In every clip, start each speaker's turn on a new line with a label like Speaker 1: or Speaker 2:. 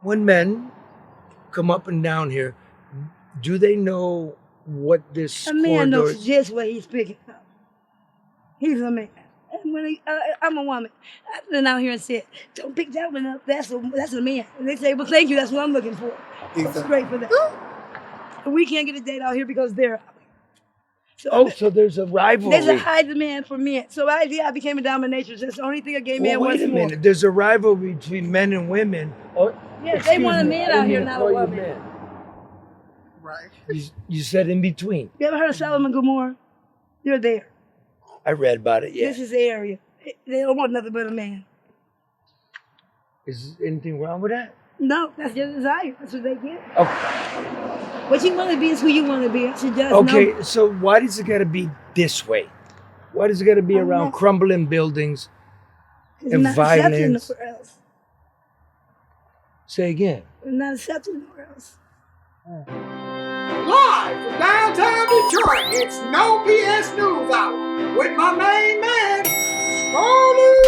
Speaker 1: when men come up and down here, do they know what this
Speaker 2: A man
Speaker 1: corridor
Speaker 2: knows just what he's picking up. He's a man. And when I'm a woman. I've been out here and said, don't pick that one up. That's a man. And they say, well, thank you. That's what I'm looking for. It's great for that. But we can't get a date out here because they're out here.
Speaker 1: So there's a rivalry.
Speaker 2: There's a high demand for men. So I became a dominatrix. That's the only thing a gay man
Speaker 1: wait
Speaker 2: wants
Speaker 1: a
Speaker 2: more.
Speaker 1: minute. There's a rivalry between men and women.
Speaker 2: Yes, they want a man out here, not a woman.
Speaker 3: Right.
Speaker 1: You said in between.
Speaker 2: You ever heard of Solomon Gomorrah? You're there.
Speaker 1: I read about it, yeah.
Speaker 2: This is the area. They don't want nothing but a man.
Speaker 1: Is anything wrong with that?
Speaker 2: No, that's your desire. That's what they get.
Speaker 1: Okay.
Speaker 2: What you want to be is who you want to be. I suggest
Speaker 1: Okay, so why does it got to be this way? Why does it got to be around crumbling buildings and violence?
Speaker 2: Nowhere else.
Speaker 1: Say again.
Speaker 2: It's not accepted nowhere else.
Speaker 3: Live from downtown Detroit, it's No BS News Hour with my main man, Scarlett.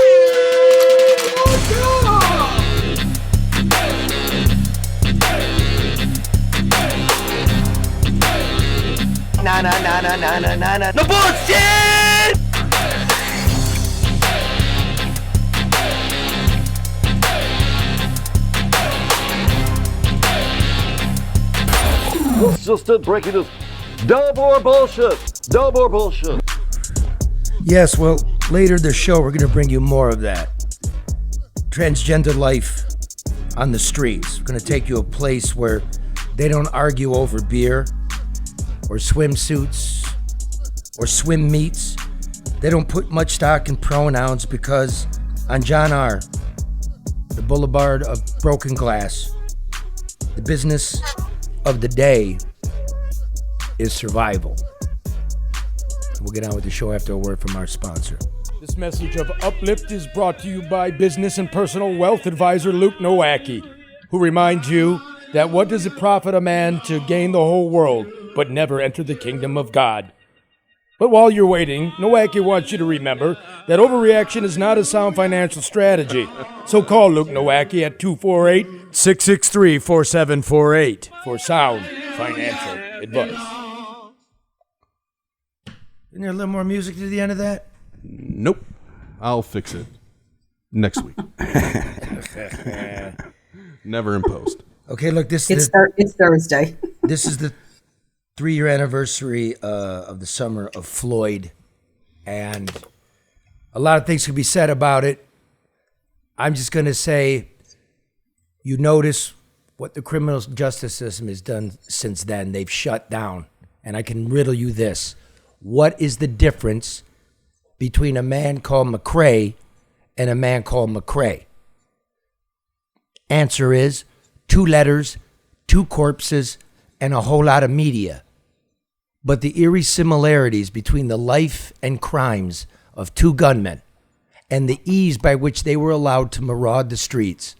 Speaker 4: Na. No bullshit!
Speaker 5: It's just it, breaking news. Double or bullshit. Double or bullshit.
Speaker 1: Yes, well, later this show, we're going to bring you more of that. Transgender life on the streets. We're going to take you a place where they don't argue over beer or swimsuits or swim meets. They don't put much stock in pronouns because on John R., the boulevard of broken glass, the business of the day is survival. We'll get on with the show after a word from our sponsor.
Speaker 6: This message of Uplift is brought to you by business and personal wealth advisor Luke Nowacki, who reminds you that what does it profit a man to gain the whole world but never enter the kingdom of God? But while you're waiting, Nowacki wants you to remember that overreaction is not a sound financial strategy. So call Luke Nowacki at 248-663-4748 for sound financial advice.
Speaker 1: Isn't there a little more music to the end of that?
Speaker 7: Nope. I'll fix it next week. Never in post.
Speaker 1: Okay, look,
Speaker 8: It's Thursday.
Speaker 1: This is the 3-year anniversary of the summer of Floyd, and a lot of things could be said about it. I'm just going to say, you notice what the criminal justice system has done since then. They've shut down, and I can riddle you this. What is the difference between a man called McRae and a man called McRae? Answer is 2 letters, 2 corpses, and a whole lot of media. But the eerie similarities between the life and crimes of 2 gunmen and the ease by which they were allowed to maraud the streets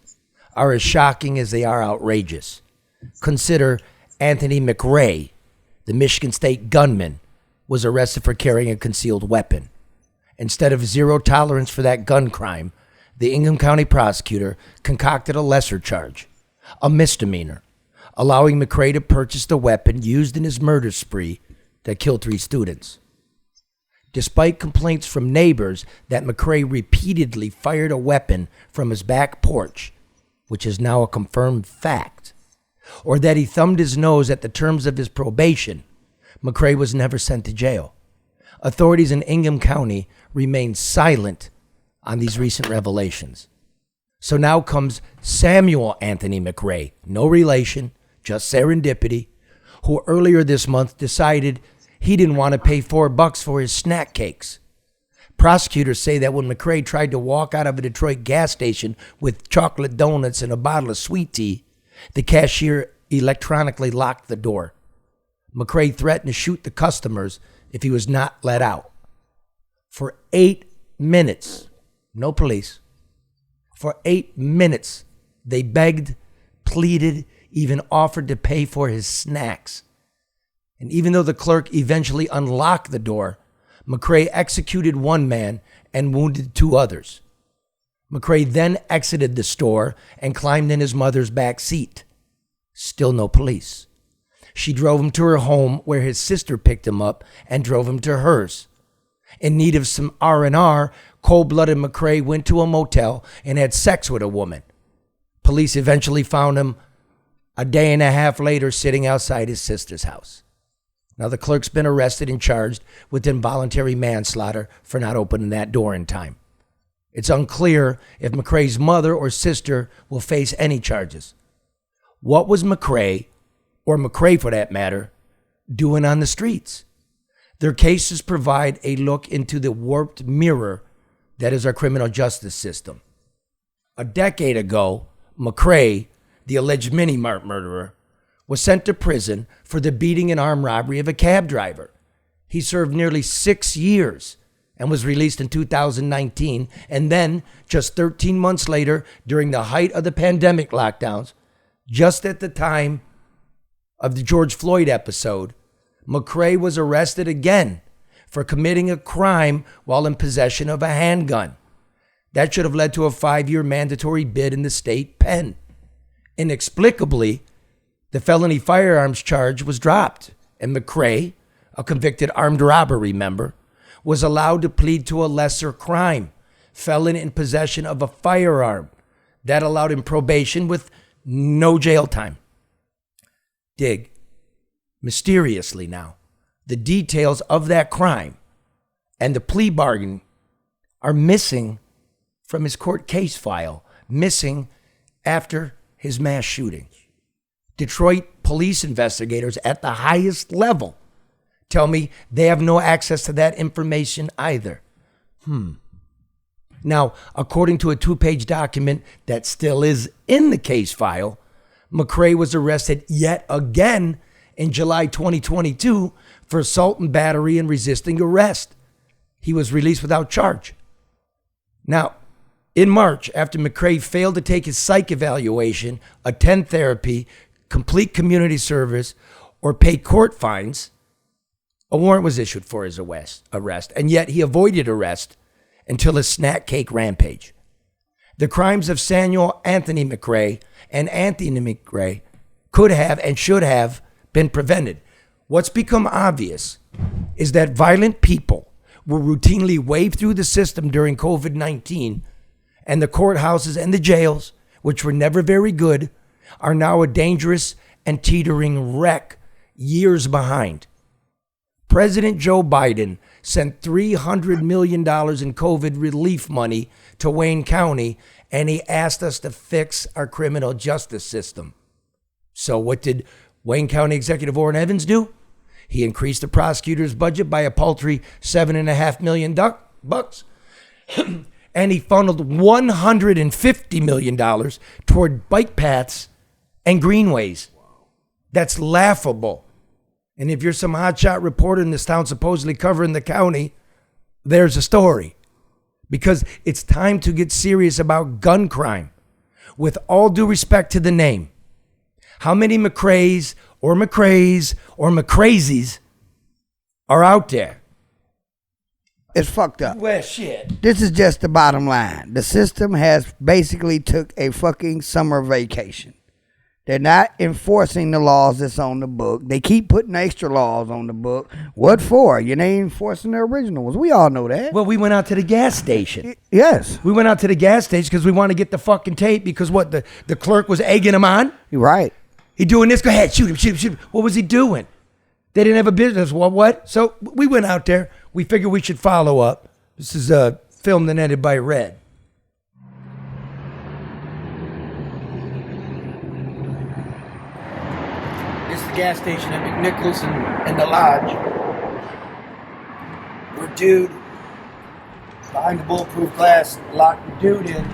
Speaker 1: are as shocking as they are outrageous. Consider Anthony McRae, the Michigan State gunman, was arrested for carrying a concealed weapon. Instead of zero tolerance for that gun crime, the Ingham County prosecutor concocted a lesser charge, a misdemeanor, allowing McRae to purchase the weapon used in his murder spree that killed 3 students. Despite complaints from neighbors that McRae repeatedly fired a weapon from his back porch, which is now a confirmed fact, or that he thumbed his nose at the terms of his probation, McRae was never sent to jail. Authorities in Ingham County remain silent on these recent revelations. So now comes Samuel Anthony McRae, no relation, just serendipity, who earlier this month decided he didn't want to pay $4 for his snack cakes. Prosecutors say that when McRae tried to walk out of a Detroit gas station with chocolate donuts and a bottle of sweet tea, the cashier electronically locked the door. McRae threatened to shoot the customers if he was not let out. For 8 minutes, no police, for 8 minutes, they begged, pleaded, even offered to pay for his snacks. And even though the clerk eventually unlocked the door, McRae executed 1 man and wounded 2 others. McRae then exited the store and climbed in his mother's back seat. Still no police. She drove him to her home where his sister picked him up and drove him to hers. In need of some R&R, cold-blooded McRae went to a motel and had sex with a woman. Police eventually found him a day and a half later sitting outside his sister's house. Now the clerk's been arrested and charged with involuntary manslaughter for not opening that door in time. It's unclear if McRae's mother or sister will face any charges. What was McRae, or McRae for that matter, doing on the streets? Their cases provide a look into the warped mirror that is our criminal justice system. A decade ago, McRae, the alleged mini-mart murderer, was sent to prison for the beating and armed robbery of a cab driver. He served nearly 6 years and was released in 2019. And then, just 13 months later, during the height of the pandemic lockdowns, just at the time of the George Floyd episode, McRae was arrested again for committing a crime while in possession of a handgun. That should have led to a 5-year mandatory bid in the state pen. Inexplicably, the felony firearms charge was dropped, and McRae, a convicted armed robbery member, was allowed to plead to a lesser crime, felon in possession of a firearm. That allowed him probation with no jail time. Dig. Mysteriously now, the details of that crime and the plea bargain are missing from his court case file, missing after his mass shooting. Detroit police investigators at the highest level tell me they have no access to that information either. Now, according to a 2-page document that still is in the case file, McRae was arrested yet again in July 2022 for assault and battery and resisting arrest. He was released without charge. Now, in March, after McRae failed to take his psych evaluation, attend therapy, complete community service, or pay court fines, a warrant was issued for his arrest, and yet he avoided arrest until his snack cake rampage. The crimes of Samuel Anthony McRae and Anthony McRae could have and should have been prevented. What's become obvious is that violent people were routinely waved through the system during COVID-19, and the courthouses and the jails, which were never very good, are now a dangerous and teetering wreck years behind. President Joe Biden sent $300 million in COVID relief money to Wayne County, and he asked us to fix our criminal justice system. So what did Wayne County Executive Orrin Evans do? He increased the prosecutor's budget by a paltry $7.5 million bucks. And he funneled $150 million toward bike paths and greenways. That's laughable. And if you're some hotshot reporter in this town supposedly covering the county, there's a story. Because it's time to get serious about gun crime. With all due respect to the name, how many McRaes or McCrazies are out there?
Speaker 9: It's fucked up.
Speaker 1: Well, shit.
Speaker 9: This is just the bottom line. The system has basically took a fucking summer vacation. They're not enforcing the laws that's on the book. They keep putting extra laws on the book. What for? You ain't enforcing the original ones. We all know that.
Speaker 1: Well, we went out to the gas station.
Speaker 9: Yes.
Speaker 1: We went out to the gas station because we want to get the fucking tape because what, the clerk was egging him on?
Speaker 9: You're right.
Speaker 1: He doing this? Go ahead, shoot him. What was he doing? They didn't have a business. Well, what? So we went out there. We figured we should follow up. This is filmed and edited by Red. This is the gas station at McNichols and the Lodge. Where dude, behind the bulletproof glass, locked the dude in.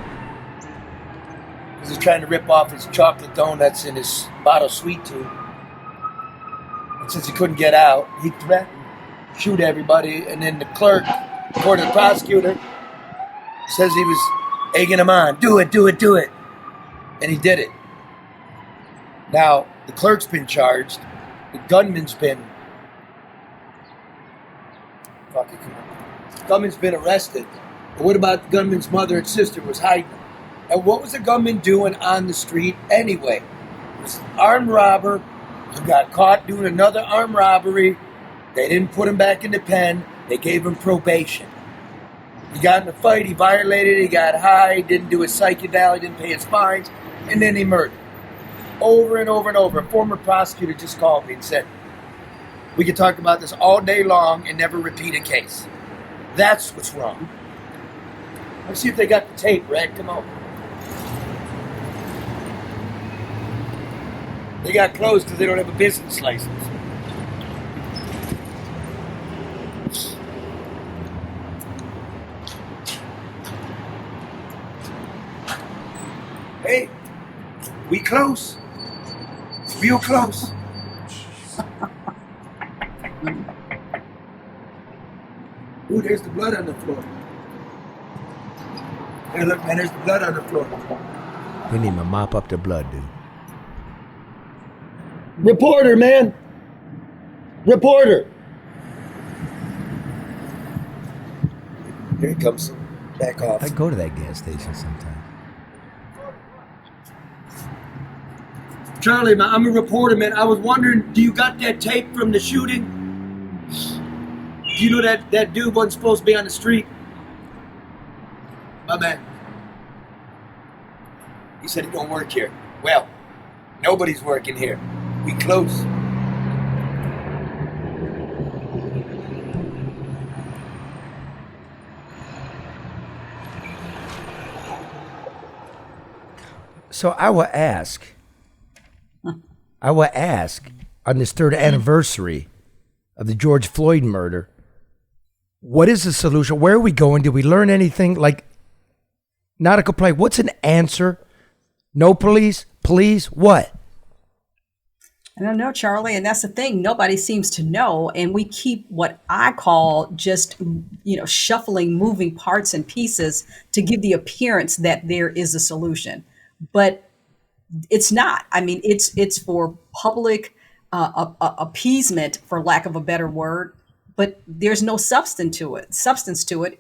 Speaker 1: He's trying to rip off his chocolate donuts in his bottle sweet tooth. And since he couldn't get out, he threatened to shoot everybody. And then the clerk, according to the prosecutor, says he was egging him on. Do it. And he did it. Now, the clerk's been charged. The gunman's been... The gunman's been arrested. But what about the gunman's mother and sister was hiding them? And what was the gunman doing on the street anyway? It was an armed robber who got caught doing another armed robbery. They didn't put him back in the pen. They gave him probation. He got in a fight. He violated it. He got high. Didn't do his psychedelic. Didn't pay his fines. And then he murdered. Over and over and over. A former prosecutor just called me and said, we could talk about this all day long and never repeat a case. That's what's wrong. Let's see if they got the tape, Red. Come on. They got closed because they don't have a business license. Hey, we close. Real close. Ooh, there's the blood on the floor. Hey, look, man, there's the blood on the floor. We need to mop up the blood, dude. Reporter, man. Reporter. Here he comes. Back off. I go to that gas station sometime. Charlie, man, I'm a reporter, man. I was wondering, do you got that tape from the shooting? Do you know that dude wasn't supposed to be on the street? My man. He said he don't work here. Well, nobody's working here. We close. So I will ask on this third anniversary of the George Floyd murder, what is the solution? Where are we going? Did we learn anything? Like, not a complaint. What's an answer? No police? Please? What?
Speaker 8: I don't know, Charlie, and that's the thing. Nobody seems to know, and we keep what I call just, shuffling, moving parts and pieces to give the appearance that there is a solution, but it's not. I mean, it's for public appeasement, for lack of a better word, but there's no substance to it,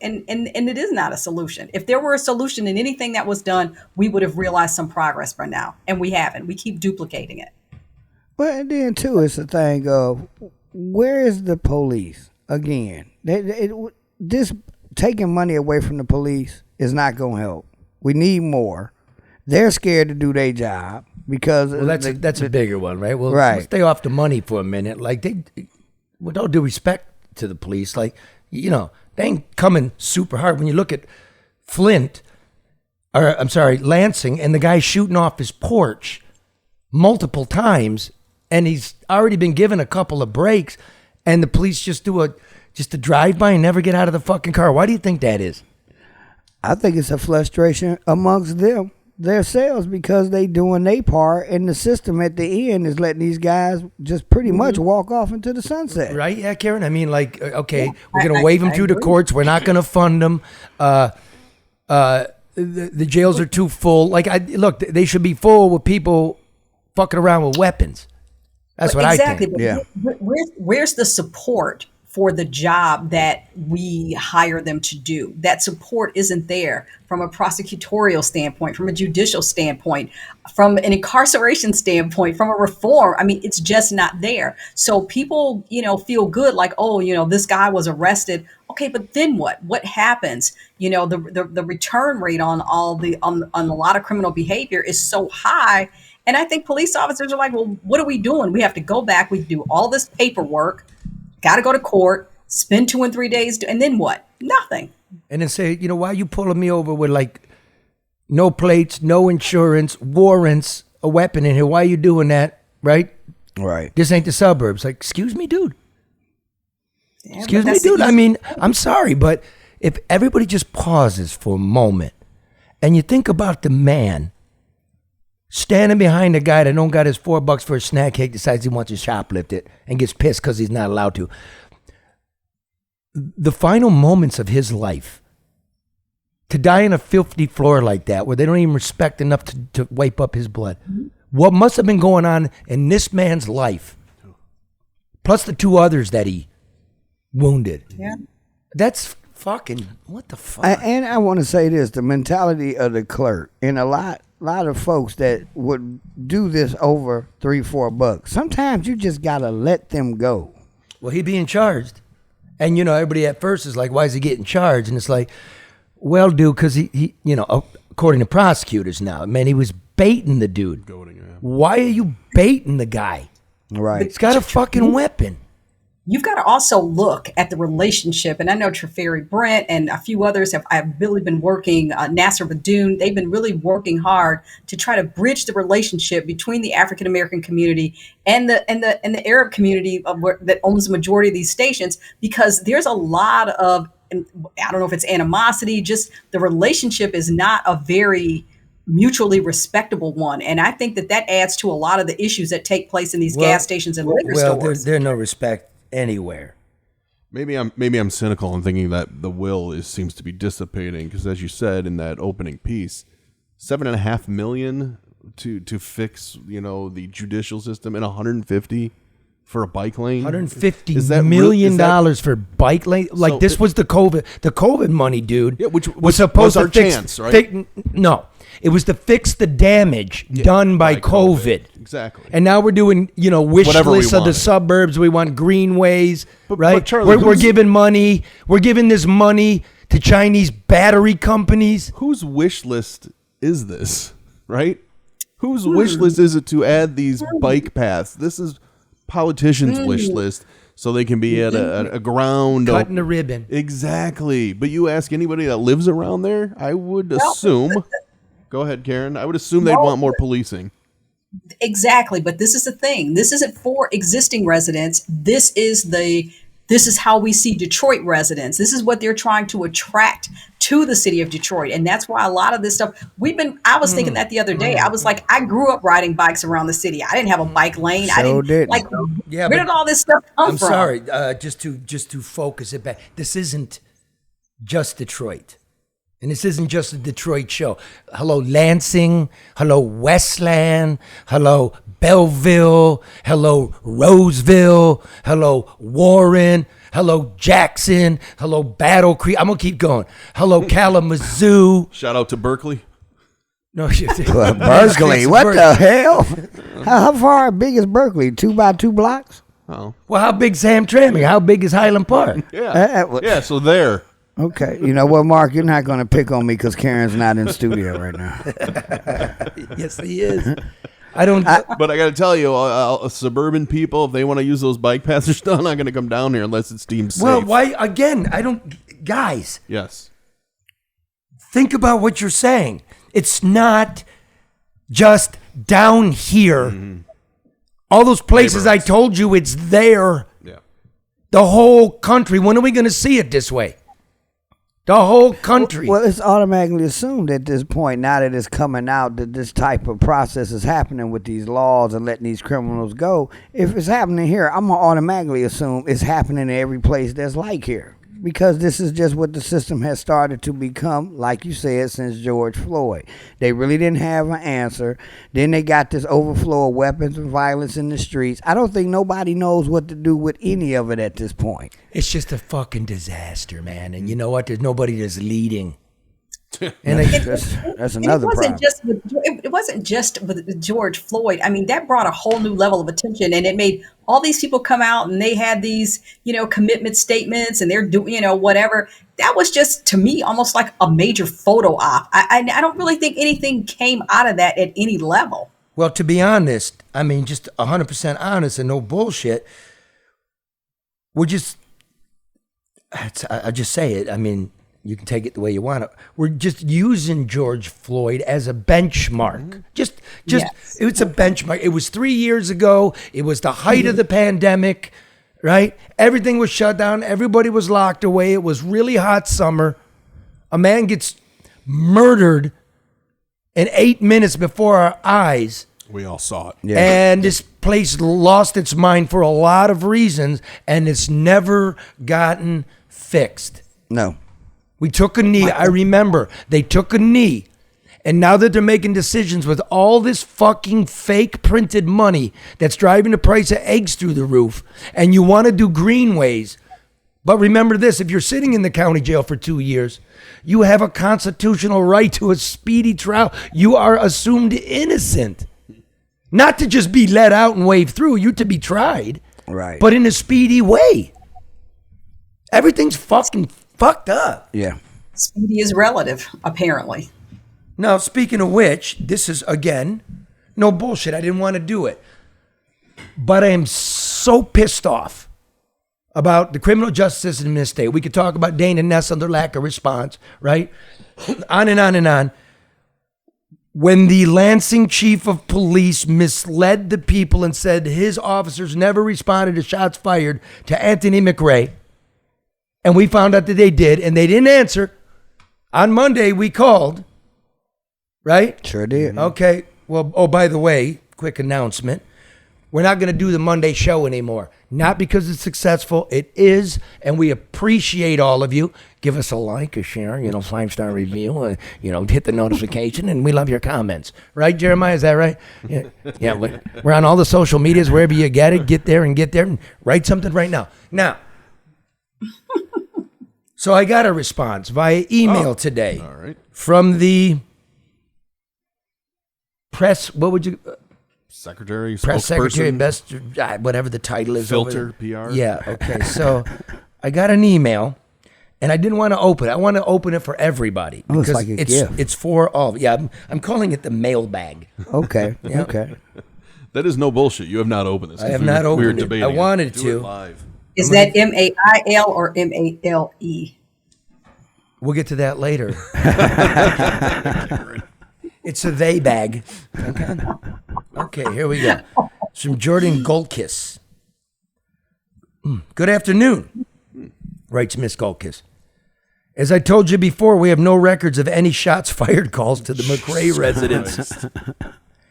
Speaker 8: and it is not a solution. If there were a solution in anything that was done, we would have realized some progress by now, and we haven't. We keep duplicating it.
Speaker 9: But then too, it's a thing of where is the police again? This taking money away from the police is not going to help. We need more. They're scared to do their job because
Speaker 1: that's a bigger one, right? Well,
Speaker 9: right.
Speaker 1: Let's stay off the money for a minute. Like with all due respect to the police, like they ain't coming super hard. When you look at Lansing, and the guy shooting off his porch multiple times. And he's already been given a couple of breaks, and the police just do a drive-by and never get out of the fucking car. Why do you think that is?
Speaker 9: I think it's a frustration amongst them, themselves, because they doing their part, and the system at the end is letting these guys just pretty much walk off into the sunset.
Speaker 1: Right? Yeah, Karen? I mean, like, okay, we're going to wave them through the courts. We're not going to fund them. The jails are too full. Like, look, they should be full with people fucking around with weapons. That's what
Speaker 8: exactly.
Speaker 1: I think.
Speaker 8: Yeah. Where's the support for the job that we hire them to do? That support isn't there from a prosecutorial standpoint, from a judicial standpoint, from an incarceration standpoint, from a reform. I mean, it's just not there. So people, feel good like, this guy was arrested. Okay, but then what? What happens? The return rate on a lot of criminal behavior is so high. And I think police officers are like, well, what are we doing? We have to go back. We do all this paperwork, got to go to court, spend 2 and 3 days, and then what? Nothing.
Speaker 1: And then say, why are you pulling me over with like no plates, no insurance, warrants, a weapon in here? Why are you doing that? Right?
Speaker 9: Right.
Speaker 1: This ain't the suburbs. Like, excuse me, dude.
Speaker 8: Yeah,
Speaker 1: excuse me, dude. I mean, I'm sorry, but if everybody just pauses for a moment and you think about the man standing behind a guy that don't got his $4 for a snack cake, decides he wants to shoplift it and gets pissed because he's not allowed to. The final moments of his life, to die on a filthy floor like that, where they don't even respect enough to wipe up his blood. What must have been going on in this man's life, plus the 2 others that he wounded.
Speaker 8: Yeah.
Speaker 1: That's Fucking, what the fuck?
Speaker 9: And I want to say this: the mentality of the clerk, and a lot of folks that would do this over $3-4. Sometimes you just gotta let them go.
Speaker 1: Well, he being charged. And, everybody at first is like, why is he getting charged? And it's like, well, dude, because he according to prosecutors now, man, he was baiting the dude. Why are you baiting the guy?
Speaker 9: Right.
Speaker 1: He's got a fucking weapon.
Speaker 8: You've got to also look at the relationship. And I know Treferi Brent and a few others have really been working, Nasser Badoon, they've been really working hard to try to bridge the relationship between the African-American community and the Arab community that owns the majority of these stations, because there's a lot of, I don't know if it's animosity, just the relationship is not a very mutually respectable one. And I think that adds to a lot of the issues that take place in these gas stations and liquor stores.
Speaker 1: There's no respect anywhere.
Speaker 7: Maybe I'm cynical in thinking that the will seems to be dissipating, because as you said in that opening piece, $7.5 million to fix the judicial system, and $150 for a bike lane.
Speaker 1: $150 million for bike lane. Like, so this was the COVID money, dude.
Speaker 7: Yeah, which
Speaker 1: was supposed
Speaker 7: was our
Speaker 1: to fix,
Speaker 7: chance, right?
Speaker 1: No. It was to fix the damage done by COVID.
Speaker 7: Exactly.
Speaker 1: And now we're doing, wish lists of the suburbs. We want greenways, right?
Speaker 7: But Charlie,
Speaker 1: we're giving money. We're giving this money to Chinese battery companies.
Speaker 7: Whose wish list is this, right? Whose wish list is it to add these bike paths? This is politicians' wish list, so they can be at a ground.
Speaker 1: Cutting a ribbon.
Speaker 7: Exactly. But you ask anybody that lives around there, I would assume... Go ahead, Karen. I would assume they'd want more policing.
Speaker 8: Exactly, but this is the thing. This isn't for existing residents. This is how we see Detroit residents. This is what they're trying to attract to the city of Detroit. And that's why a lot of this stuff, I was thinking that the other day. I was like, I grew up riding bikes around the city. I didn't have a bike lane. Where did all this stuff come from?
Speaker 1: I'm sorry, just to focus it back. This isn't just Detroit. And this isn't just a Detroit show. Hello, Lansing. Hello, Westland. Hello, Belleville. Hello, Roseville. Hello, Warren. Hello, Jackson. Hello, Battle Creek. I'm going to keep going. Hello, Kalamazoo.
Speaker 7: Shout out to Berkeley.
Speaker 1: No,
Speaker 9: Berkeley. What the hell? How far big is Berkeley? 2 by 2 blocks?
Speaker 7: Oh.
Speaker 1: Well, how big's Hamtramck? How big is Highland Park?
Speaker 7: Yeah, so there.
Speaker 9: Okay, you know what, Mark? You're not going to pick on me because Karen's not in studio right now.
Speaker 1: Yes, he is. But
Speaker 7: I got to tell you, suburban people, if they want to use those bike paths, they're still not going to come down here unless it's deemed safe.
Speaker 1: Well, why? Again, guys.
Speaker 7: Yes.
Speaker 1: Think about what you're saying. It's not just down here. Mm-hmm. All those places I told you, it's there.
Speaker 7: Yeah.
Speaker 1: The whole country. When are we going to see it this way? The whole country.
Speaker 9: Well, it's automatically assumed at this point, now that it's coming out, that this type of process is happening with these laws and letting these criminals go. If it's happening here, I'm going to automatically assume it's happening in every place that's like here. Because this is just what the system has started to become, like you said, since George Floyd. They really didn't have an answer. Then they got this overflow of weapons and violence in the streets. I don't think nobody knows what to do with any of it at this point.
Speaker 1: It's just a fucking disaster, man. And you know what? There's nobody that's leading.
Speaker 9: And that's another problem.
Speaker 8: It wasn't just with George Floyd. I mean, that brought a whole new level of attention, and it made all these people come out, and they had these, commitment statements, and they're doing, whatever. That was just, to me, almost like a major photo op. I don't really think anything came out of that at any level.
Speaker 1: Well, to be honest, I mean, just 100% honest and no bullshit. I just say it. I mean, you can take it the way you want it. We're just using George Floyd as a benchmark.
Speaker 8: Yes.
Speaker 1: It's a benchmark. It was 3 years ago. It was the height of the pandemic, right? Everything was shut down. Everybody was locked away. It was really hot summer. A man gets murdered in 8 minutes before our eyes.
Speaker 7: We all saw it.
Speaker 1: Yeah. And this place lost its mind for a lot of reasons, and it's never gotten fixed.
Speaker 9: No.
Speaker 1: We took a knee. I remember they took a knee. And now that they're making decisions with all this fucking fake printed money that's driving the price of eggs through the roof, and you want to do greenways, But remember this, if you're sitting in the county jail for 2 years, you have a constitutional right to a speedy trial. You are assumed innocent. Not to just be let out and wave through, you to be tried.
Speaker 9: Right.
Speaker 1: But in a speedy way. Everything's fucking fucked up.
Speaker 9: Yeah.
Speaker 8: Speedy is relative, apparently.
Speaker 1: Now, speaking of which, this is, again, no bullshit. I didn't want to do it. But I am so pissed off about the criminal justice system in this state. We could talk about Dane and Ness and their lack of response, right? On and on and on. When the Lansing chief of police misled the people and said his officers never responded to shots fired to Anthony McRae, and we found out that they did, and they didn't answer. On Monday, we called, right?
Speaker 9: Sure did.
Speaker 1: Okay. Well, oh, by the way, quick announcement. We're not going to do the Monday show anymore. Not because it's successful. It is, and we appreciate all of you. Give us a like, a share, 5-star review, hit the notification, and we love your comments. Right, Jeremiah? Is that right? Yeah, we're on all the social medias, wherever you get it. Get there and write something right now. Now, so I got a response via email today.
Speaker 7: All right.
Speaker 1: From the press, what would you...
Speaker 7: Secretary,
Speaker 1: press secretary,
Speaker 7: spokesperson,
Speaker 1: best, whatever the title is.
Speaker 7: filter, PR.
Speaker 1: Yeah, okay. So I got an email, and I didn't want to open it. I want to open it for everybody.
Speaker 9: Oh, it's
Speaker 1: because
Speaker 9: like a gift.
Speaker 1: It's for all. Yeah, I'm calling it the mailbag.
Speaker 9: Okay.
Speaker 1: Yeah.
Speaker 9: Okay.
Speaker 7: That is no bullshit. You have not opened this.
Speaker 1: I have not opened it.
Speaker 7: Debating
Speaker 1: I wanted
Speaker 7: Do
Speaker 1: to.
Speaker 7: it live.
Speaker 8: Is that MAIL or MALE?
Speaker 1: We'll get to that later. It's a they bag. Okay, here we go. It's from Jordan Goldkiss. Good afternoon, writes Miss Goldkiss. As I told you before, we have no records of any shots fired calls to the McRae residence.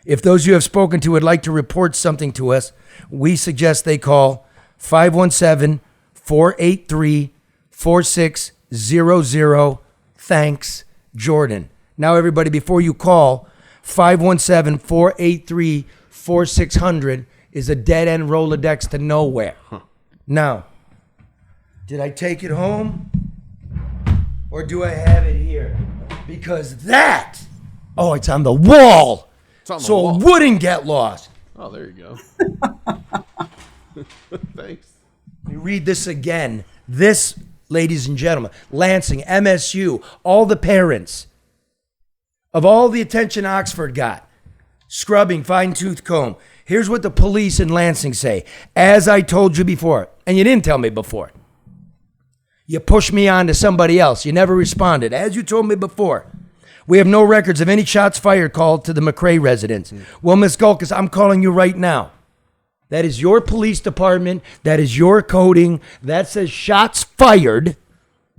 Speaker 1: If those you have spoken to would like to report something to us, we suggest they call 517-483-4600. Thanks, Jordan. Now, everybody, before you call, 517-483-4600 is a dead-end Rolodex to nowhere. Now, did I take it home? Or do I have it here? Because that, it's on the wall.
Speaker 7: It's on the
Speaker 1: so
Speaker 7: wall.
Speaker 1: It wouldn't get lost.
Speaker 7: Oh, there you go. Thanks.
Speaker 1: Let me read this again. This, ladies and gentlemen, Lansing, MSU, all the parents, of all the attention Oxford got, scrubbing, fine-tooth comb. Here's what the police in Lansing say. As I told you before, and you didn't tell me before. You pushed me on to somebody else. You never responded. As you told me before, we have no records of any shots fired called to the McRae residence. Well, Ms. Golkus, I'm calling you right now. That is your police department. That is your coding. That says shots fired.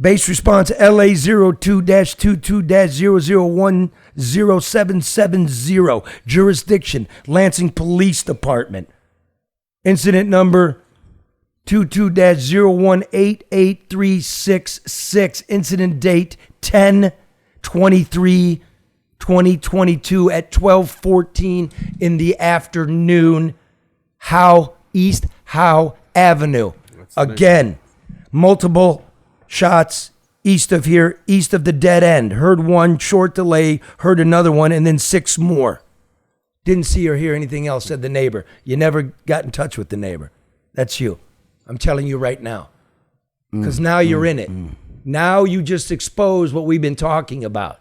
Speaker 1: Base response LA 02-22-0010770. Jurisdiction, Lansing Police Department. Incident number 22-01883666. Incident date 10/23/2022 at 12:14 in the afternoon. East Howe Avenue. Again, multiple shots east of here, east of the dead end. Heard one, short delay, heard another one, and then 6 more. Didn't see or hear anything else, said the neighbor. You never got in touch with the neighbor. That's you. I'm telling you right now. Because now you're in it. Now you just expose what we've been talking about.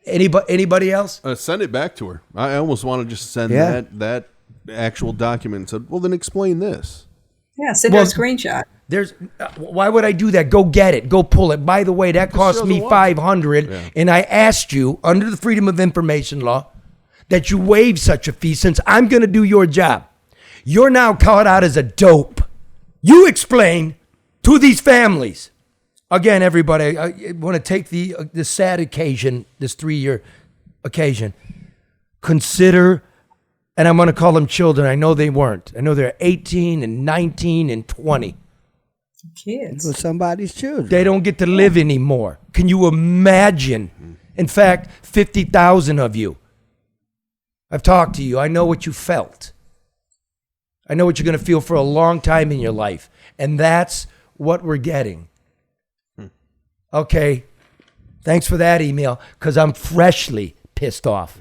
Speaker 1: Anybody else?
Speaker 7: Send it back to her. I almost want to just send
Speaker 9: Yeah.
Speaker 7: that actual document and said, well, then explain this.
Speaker 8: Yeah, send her a screenshot.
Speaker 1: There's why would I do that? Go get it. Go pull it. By the way, that cost me $500, and I asked you under the Freedom of Information law that you waive such a fee since I'm going to do your job. You're now caught out as a dope. You explain to these families. Again, everybody, I want to take this sad occasion, this 3-year occasion. Consider, and I'm going to call them children. I know they weren't. I know they're 18 and 19 and 20.
Speaker 8: Kids.
Speaker 9: For somebody's children.
Speaker 1: They don't get to live anymore. Can you imagine? In fact, 50,000 of you. I've talked to you. I know what you felt. I know what you're going to feel for a long time in your life. And that's what we're getting. Okay. Thanks for that email, because I'm freshly pissed off.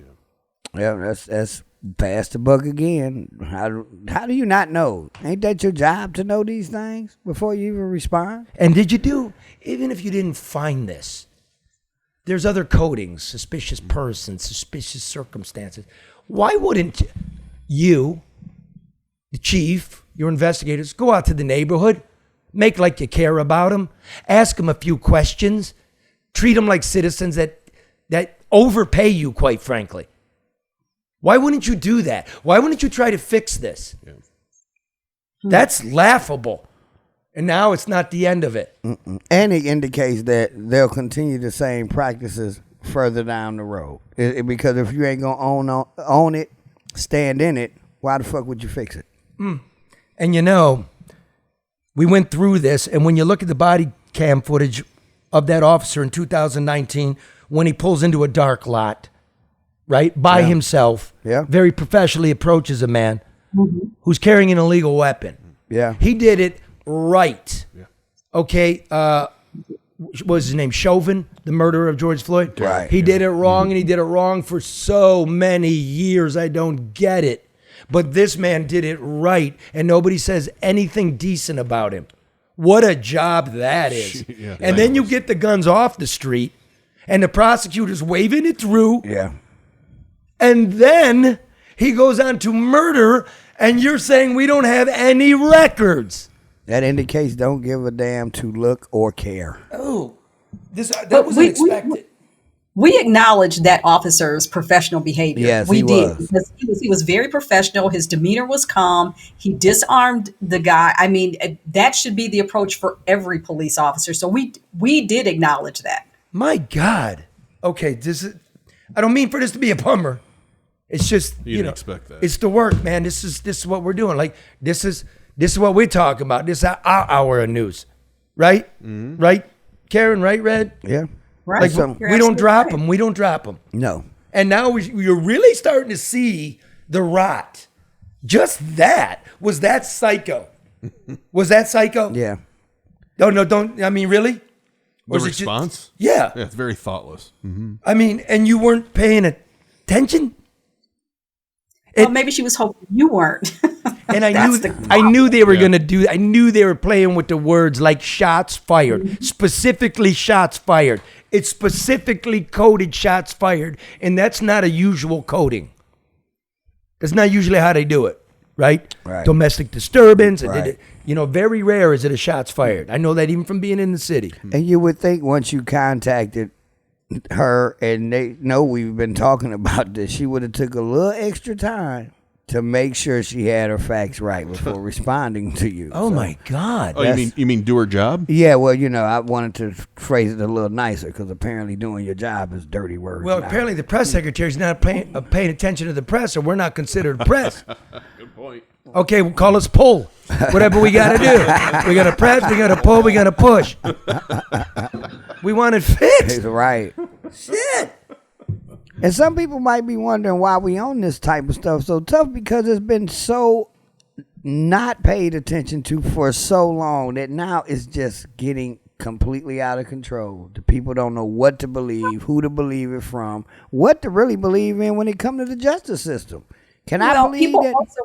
Speaker 9: Yeah, that's pass the buck again. How do you not know? Ain't that your job to know these things before you even respond?
Speaker 1: And even if you didn't find this, there's other codings, suspicious person, suspicious circumstances. Why wouldn't you, the chief, your investigators, go out to the neighborhood, make like you care about them, ask them a few questions, treat them like citizens that overpay you, quite frankly? Why wouldn't you do that? Why wouldn't you try to fix this? Yeah. That's laughable. And now it's not the end of it.
Speaker 9: And it indicates that they'll continue the same practices further down the road. Because if you ain't going to own it, stand in it, why the fuck would you fix it?
Speaker 1: And we went through this, and when you look at the body cam footage of that officer in 2019, when he pulls into a dark lot, right, by himself, very professionally approaches a man who's carrying an illegal weapon.
Speaker 9: Yeah.
Speaker 1: He did it right. Yeah. Okay. What was his name? Chauvin, the murderer of George Floyd?
Speaker 9: Right.
Speaker 1: He did it wrong, and he did it wrong for so many years. I don't get it. But this man did it right, and nobody says anything decent about him. What a job that is. And then you get the guns off the street, and the prosecutor's waving it through.
Speaker 9: Yeah.
Speaker 1: And then he goes on to murder, and you're saying we don't have any records.
Speaker 9: That indicates don't give a damn to look or care.
Speaker 1: Oh, that was unexpected.
Speaker 8: We acknowledge that officer's professional behavior.
Speaker 9: Yes,
Speaker 8: we
Speaker 9: he
Speaker 8: did.
Speaker 9: was.
Speaker 8: Because he was very professional. His demeanor was calm. He disarmed the guy. I mean, that should be the approach for every police officer. So we did acknowledge that.
Speaker 1: My God. Okay, I don't mean for this to be a bummer. It's just
Speaker 7: you didn't expect that.
Speaker 1: It's the work, man. This is what we're doing. Like this is what we're talking about. This is our hour of news, right? Mm-hmm. Right, Karen? Right, Red?
Speaker 9: Yeah.
Speaker 8: Right.
Speaker 1: Like we don't drop them. We don't drop them.
Speaker 9: No.
Speaker 1: And now you're really starting to see the rot. Just that. Was that psycho? Was that psycho?
Speaker 9: Yeah.
Speaker 1: No, don't. I mean, really?
Speaker 7: The response?
Speaker 1: Yeah.
Speaker 7: Yeah, it's very thoughtless. Mm-hmm.
Speaker 1: I mean, and you weren't paying attention?
Speaker 8: Well, maybe she was hoping you weren't.
Speaker 1: And I knew they were going to do. I knew they were playing with the words like shots fired, specifically shots fired. It's specifically coded shots fired, and that's not a usual coding. That's not usually how they do it, right? Domestic disturbance,
Speaker 9: right.
Speaker 1: Very rare is it a shots fired. I know that even from being in the city.
Speaker 9: And you would think once you contacted her and they know we've been talking about this, she would have took a little extra time to make sure she had her facts right before responding to you.
Speaker 1: Oh, my God.
Speaker 7: Oh, you mean do her job?
Speaker 9: Yeah, well, I wanted to phrase it a little nicer because apparently doing your job is dirty words.
Speaker 1: Well,
Speaker 9: now.
Speaker 1: apparently the press secretary's not paying attention to the press, or we're not considered press.
Speaker 7: Good point.
Speaker 1: Okay, well, call us pull. Whatever we got to do. We got to press, we got to pull, we got to push. We want it fixed.
Speaker 9: Right.
Speaker 1: Shit.
Speaker 9: And some people might be wondering why we own this type of stuff so tough, because it's been so not paid attention to for so long that now it's just getting completely out of control. The people don't know what to believe, who to believe it from, what to really believe in when it comes to the justice system. Can I believe that?
Speaker 8: Also,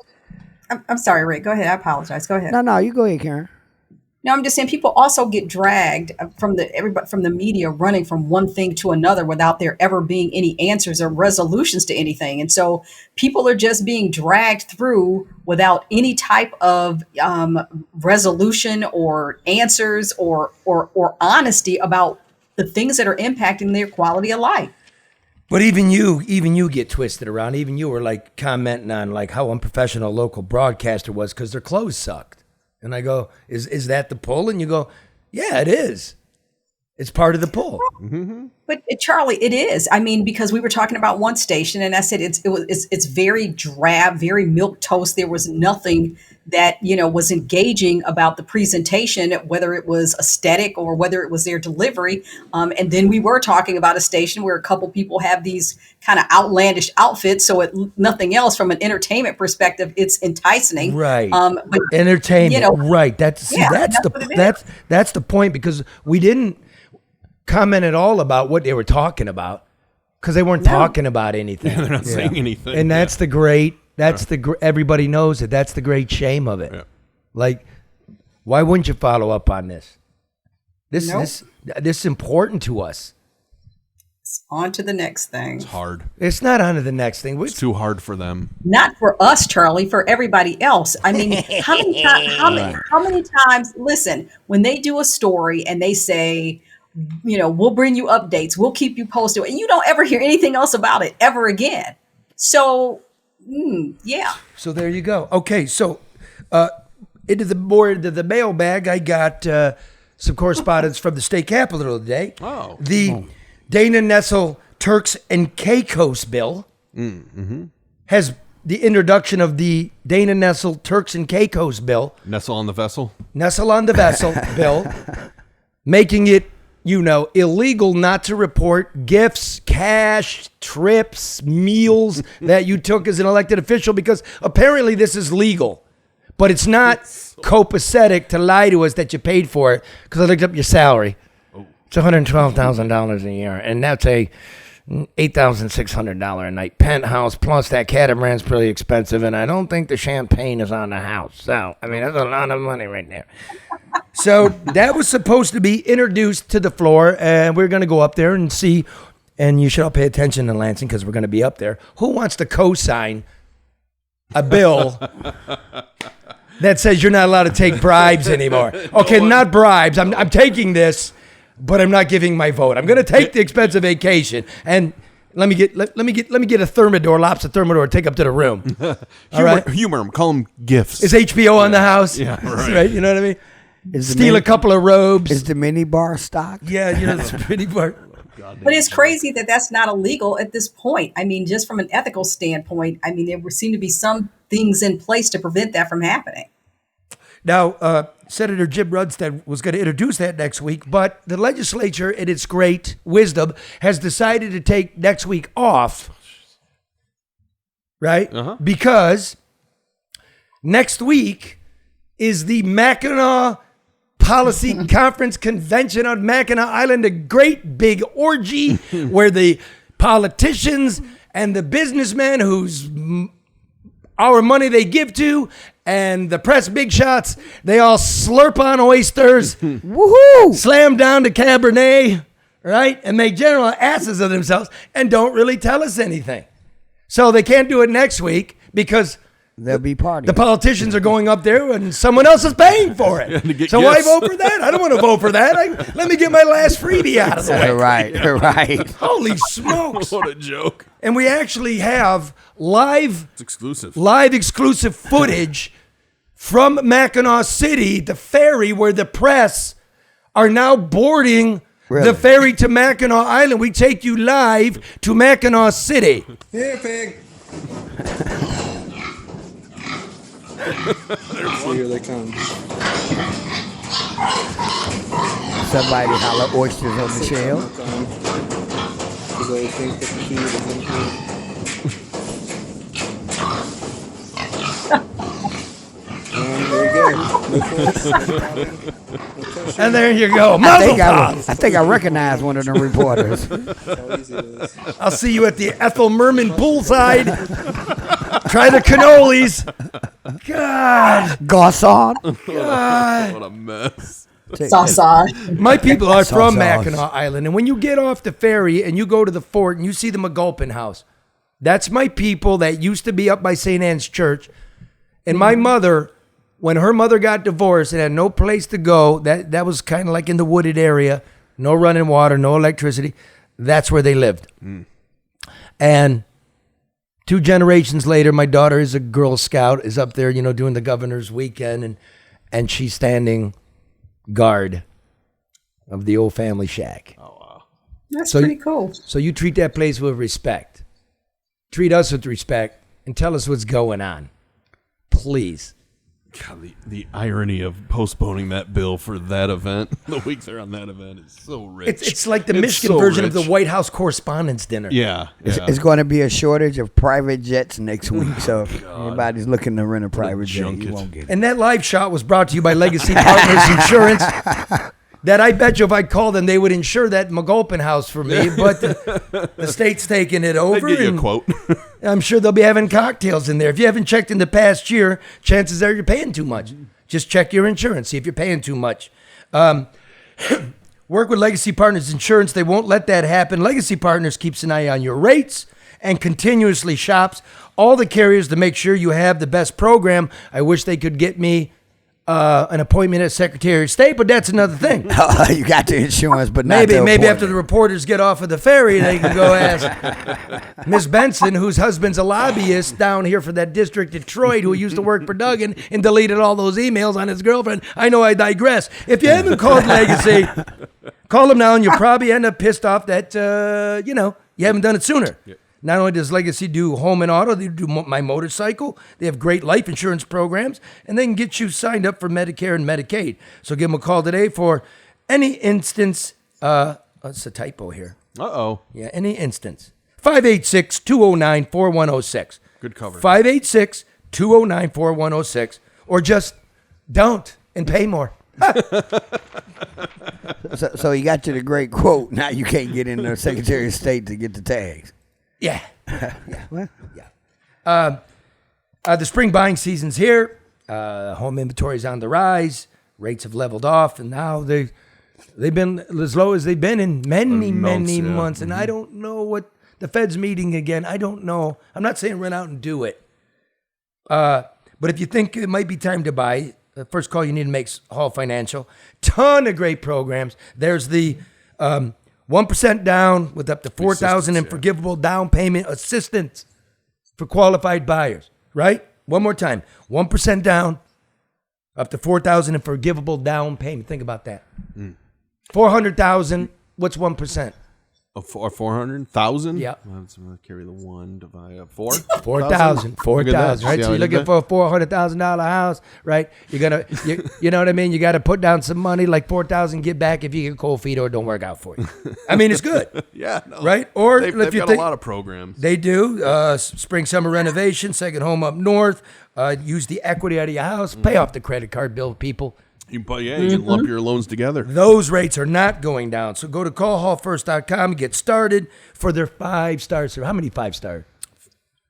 Speaker 8: I'm sorry, Rick. Go ahead. I apologize. Go ahead.
Speaker 9: No, you go ahead, Karen.
Speaker 8: No, I'm just saying people also get dragged from the media running from one thing to another without there ever being any answers or resolutions to anything. And so people are just being dragged through without any type of resolution or answers or honesty about the things that are impacting their quality of life.
Speaker 1: But even you get twisted around. Even you were like commenting on like how unprofessional a local broadcaster was because their clothes sucked. And I go, is that the pull? And you go, yeah, it is. It's part of the pull.
Speaker 8: But Charlie, it is. I mean, because we were talking about one station, and I said it's very drab, very milk toast. There was nothing that was engaging about the presentation, whether it was aesthetic or whether it was their delivery. And then we were talking about a station where a couple people have these kind of outlandish outfits. So nothing else from an entertainment perspective, it's enticing.
Speaker 1: Right.
Speaker 8: But,
Speaker 1: Entertainment. Right. That's the point, because we didn't comment at all about what they were talking about, because they weren't talking about anything.
Speaker 7: They're not saying anything.
Speaker 1: And that's the great. Everybody knows it. That's the great shame of it. Yeah. Like, why wouldn't you follow up on this? This is important to us.
Speaker 8: On to the next thing.
Speaker 7: It's hard.
Speaker 1: It's not on to the next thing.
Speaker 7: It's too hard for them.
Speaker 8: Not for us, Charlie, for everybody else. I mean, how many times, listen, when they do a story and they say, we'll bring you updates, we'll keep you posted, and you don't ever hear anything else about it ever again. So, yeah.
Speaker 1: So there you go. Okay, so into the mailbag, I got some correspondence from the state capitol today.
Speaker 7: Oh.
Speaker 1: The Dana Nessel Turks and Caicos bill has the introduction of the Dana Nessel Turks and Caicos bill.
Speaker 7: Nestle on the vessel?
Speaker 1: Nestle on the vessel bill, making it, illegal not to report gifts, cash, trips, meals that you took as an elected official, because apparently this is legal. But it's not copacetic to lie to us that you paid for it, because I looked up your salary. It's $112,000 a year, and that's a $8,600 a night penthouse, plus that catamaran's pretty expensive, and I don't think the champagne is on the house. So, I mean, that's a lot of money right there. So that was supposed to be introduced to the floor, and we're going to go up there and see, and you should all pay attention to Lansing, because we're going to be up there. Who wants to co-sign a bill that says you're not allowed to take bribes anymore? Okay, not bribes. I'm taking this, but I'm not giving my vote. I'm going to take the expensive vacation, and let me get a thermidor, lobster thermidor, take up to the room. All right?
Speaker 7: Humor them. Call them gifts.
Speaker 1: Is HBO on the house?
Speaker 7: Yeah,
Speaker 1: right. You know what I mean? Steal a couple of robes.
Speaker 9: Is the mini bar stocked?
Speaker 1: Yeah, the mini bar.
Speaker 8: But it's crazy that that's not illegal at this point. I mean, just from an ethical standpoint, I mean, there seem to be some things in place to prevent that from happening.
Speaker 1: Now, Senator Jim Rudstead was going to introduce that next week, but the legislature, in its great wisdom, has decided to take next week off, right? Because next week is the Mackinac Policy Conference Convention on Mackinac Island, a great big orgy where the politicians and the businessmen whose our money they give to, and the press big shots, they all slurp on oysters, woohoo, slam down to Cabernet, right? And make general asses of themselves and don't really tell us anything. So they can't do it next week because
Speaker 9: they'll be partying.
Speaker 1: The politicians are going up there and someone else is paying for it. So why vote for that? I don't want to vote for that. Let me get my last freebie out of the way.
Speaker 9: Right.
Speaker 1: Holy smokes.
Speaker 7: What a joke.
Speaker 1: And we actually have live exclusive footage from Mackinac City, the ferry where the press are now boarding the ferry to Mackinac Island. We take you live to Mackinac City.
Speaker 3: Here, pig. So here they come.
Speaker 9: Somebody holler oysters on the shell.
Speaker 3: They think that the food is included.
Speaker 1: And there you go.
Speaker 9: I think I recognize one of the reporters.
Speaker 1: I'll see you at the Ethel Merman poolside. Try the cannolis. God.
Speaker 9: Garçon.
Speaker 1: God.
Speaker 7: What a mess.
Speaker 1: My people are from Mackinac Island, and when you get off the ferry and you go to the fort and you see the McGulpin house, that's my people that used to be up by St. Anne's Church. And my mother, when her mother got divorced and had no place to go, that was kind of like in the wooded area, no running water, no electricity. That's where they lived. And 2 generations later, my daughter is a Girl Scout, is up there, doing the governor's weekend, and she's standing guard of the old family shack.
Speaker 7: Oh, wow.
Speaker 8: That's pretty cool.
Speaker 1: So you treat that place with respect. Treat us with respect and tell us what's going on. Please.
Speaker 7: God, the irony of postponing that bill for that event, the week they're on that event, is so rich.
Speaker 1: It's like the Michigan version of the White House Correspondents' Dinner.
Speaker 7: Yeah.
Speaker 9: It's going to be a shortage of private jets next week, so if anybody's looking to rent a private jet, you won't get it.
Speaker 1: And that live shot was brought to you by Legacy Partners Insurance. That I bet you if I called them, they would insure that McGulpin house for me, but the state's taking it over.
Speaker 7: I'd get you a quote.
Speaker 1: I'm sure they'll be having cocktails in there. If you haven't checked in the past year, chances are you're paying too much. Just check your insurance, see if you're paying too much. Work with Legacy Partners Insurance. They won't let that happen. Legacy Partners keeps an eye on your rates and continuously shops all the carriers to make sure you have the best program. I wish they could get me an appointment as Secretary of State, but that's another thing.
Speaker 9: You got the insurance, but not the
Speaker 1: maybe after
Speaker 9: appointment.
Speaker 1: the reporters get off of the ferry, they can go ask Miss Benson, whose husband's a lobbyist down here for that district, Detroit, who used to work for Duggan and deleted all those emails on his girlfriend. I know I digress. If you haven't called Legacy, call them now, and you'll probably end up pissed off that you haven't done it sooner. Yeah. Not only does Legacy do home and auto, they do my motorcycle. They have great life insurance programs, and they can get you signed up for Medicare and Medicaid. So give them a call today for any instance. It's a typo here.
Speaker 7: Uh-oh.
Speaker 1: Yeah, any instance. 586-209-4106.
Speaker 7: Good cover.
Speaker 1: 586-209-4106. Or just don't and pay more.
Speaker 9: So he got you the great quote. Now you can't get in the Secretary of State to get the tags.
Speaker 1: Yeah. The spring buying season's here. Home inventory's on the rise. Rates have leveled off, and now they've been as low as they've been in many months. And I don't know what the Fed's meeting again. I don't know. I'm not saying run out and do it. But if you think it might be time to buy, the first call you need to make is Hall Financial. Ton of great programs. There's the 1% down with up to $4,000 in forgivable down payment assistance for qualified buyers, right? One more time. 1% down, up to $4,000 in forgivable down payment. Think about that. $400,000, what's 1%?
Speaker 7: 400,000?
Speaker 1: Yeah.
Speaker 7: I'm going to carry the 1 divide 4.
Speaker 1: 4,000, right? So you're looking for a $400,000 house, right? You're gonna, you know what I mean? You got to put down some money, like $4,000, get back if you get cold feet or it don't work out for you. I mean, it's good.
Speaker 7: Yeah. No.
Speaker 1: Right? Or
Speaker 7: they've
Speaker 1: if you
Speaker 7: got
Speaker 1: think,
Speaker 7: a lot of programs.
Speaker 1: They do. Spring, summer renovation, second home up north. Use the equity out of your house. Pay off the credit card bill, people.
Speaker 7: You can lump your loans together.
Speaker 1: Those rates are not going down. So go to callhallfirst.com and get started for their 5-star. How many 5-star?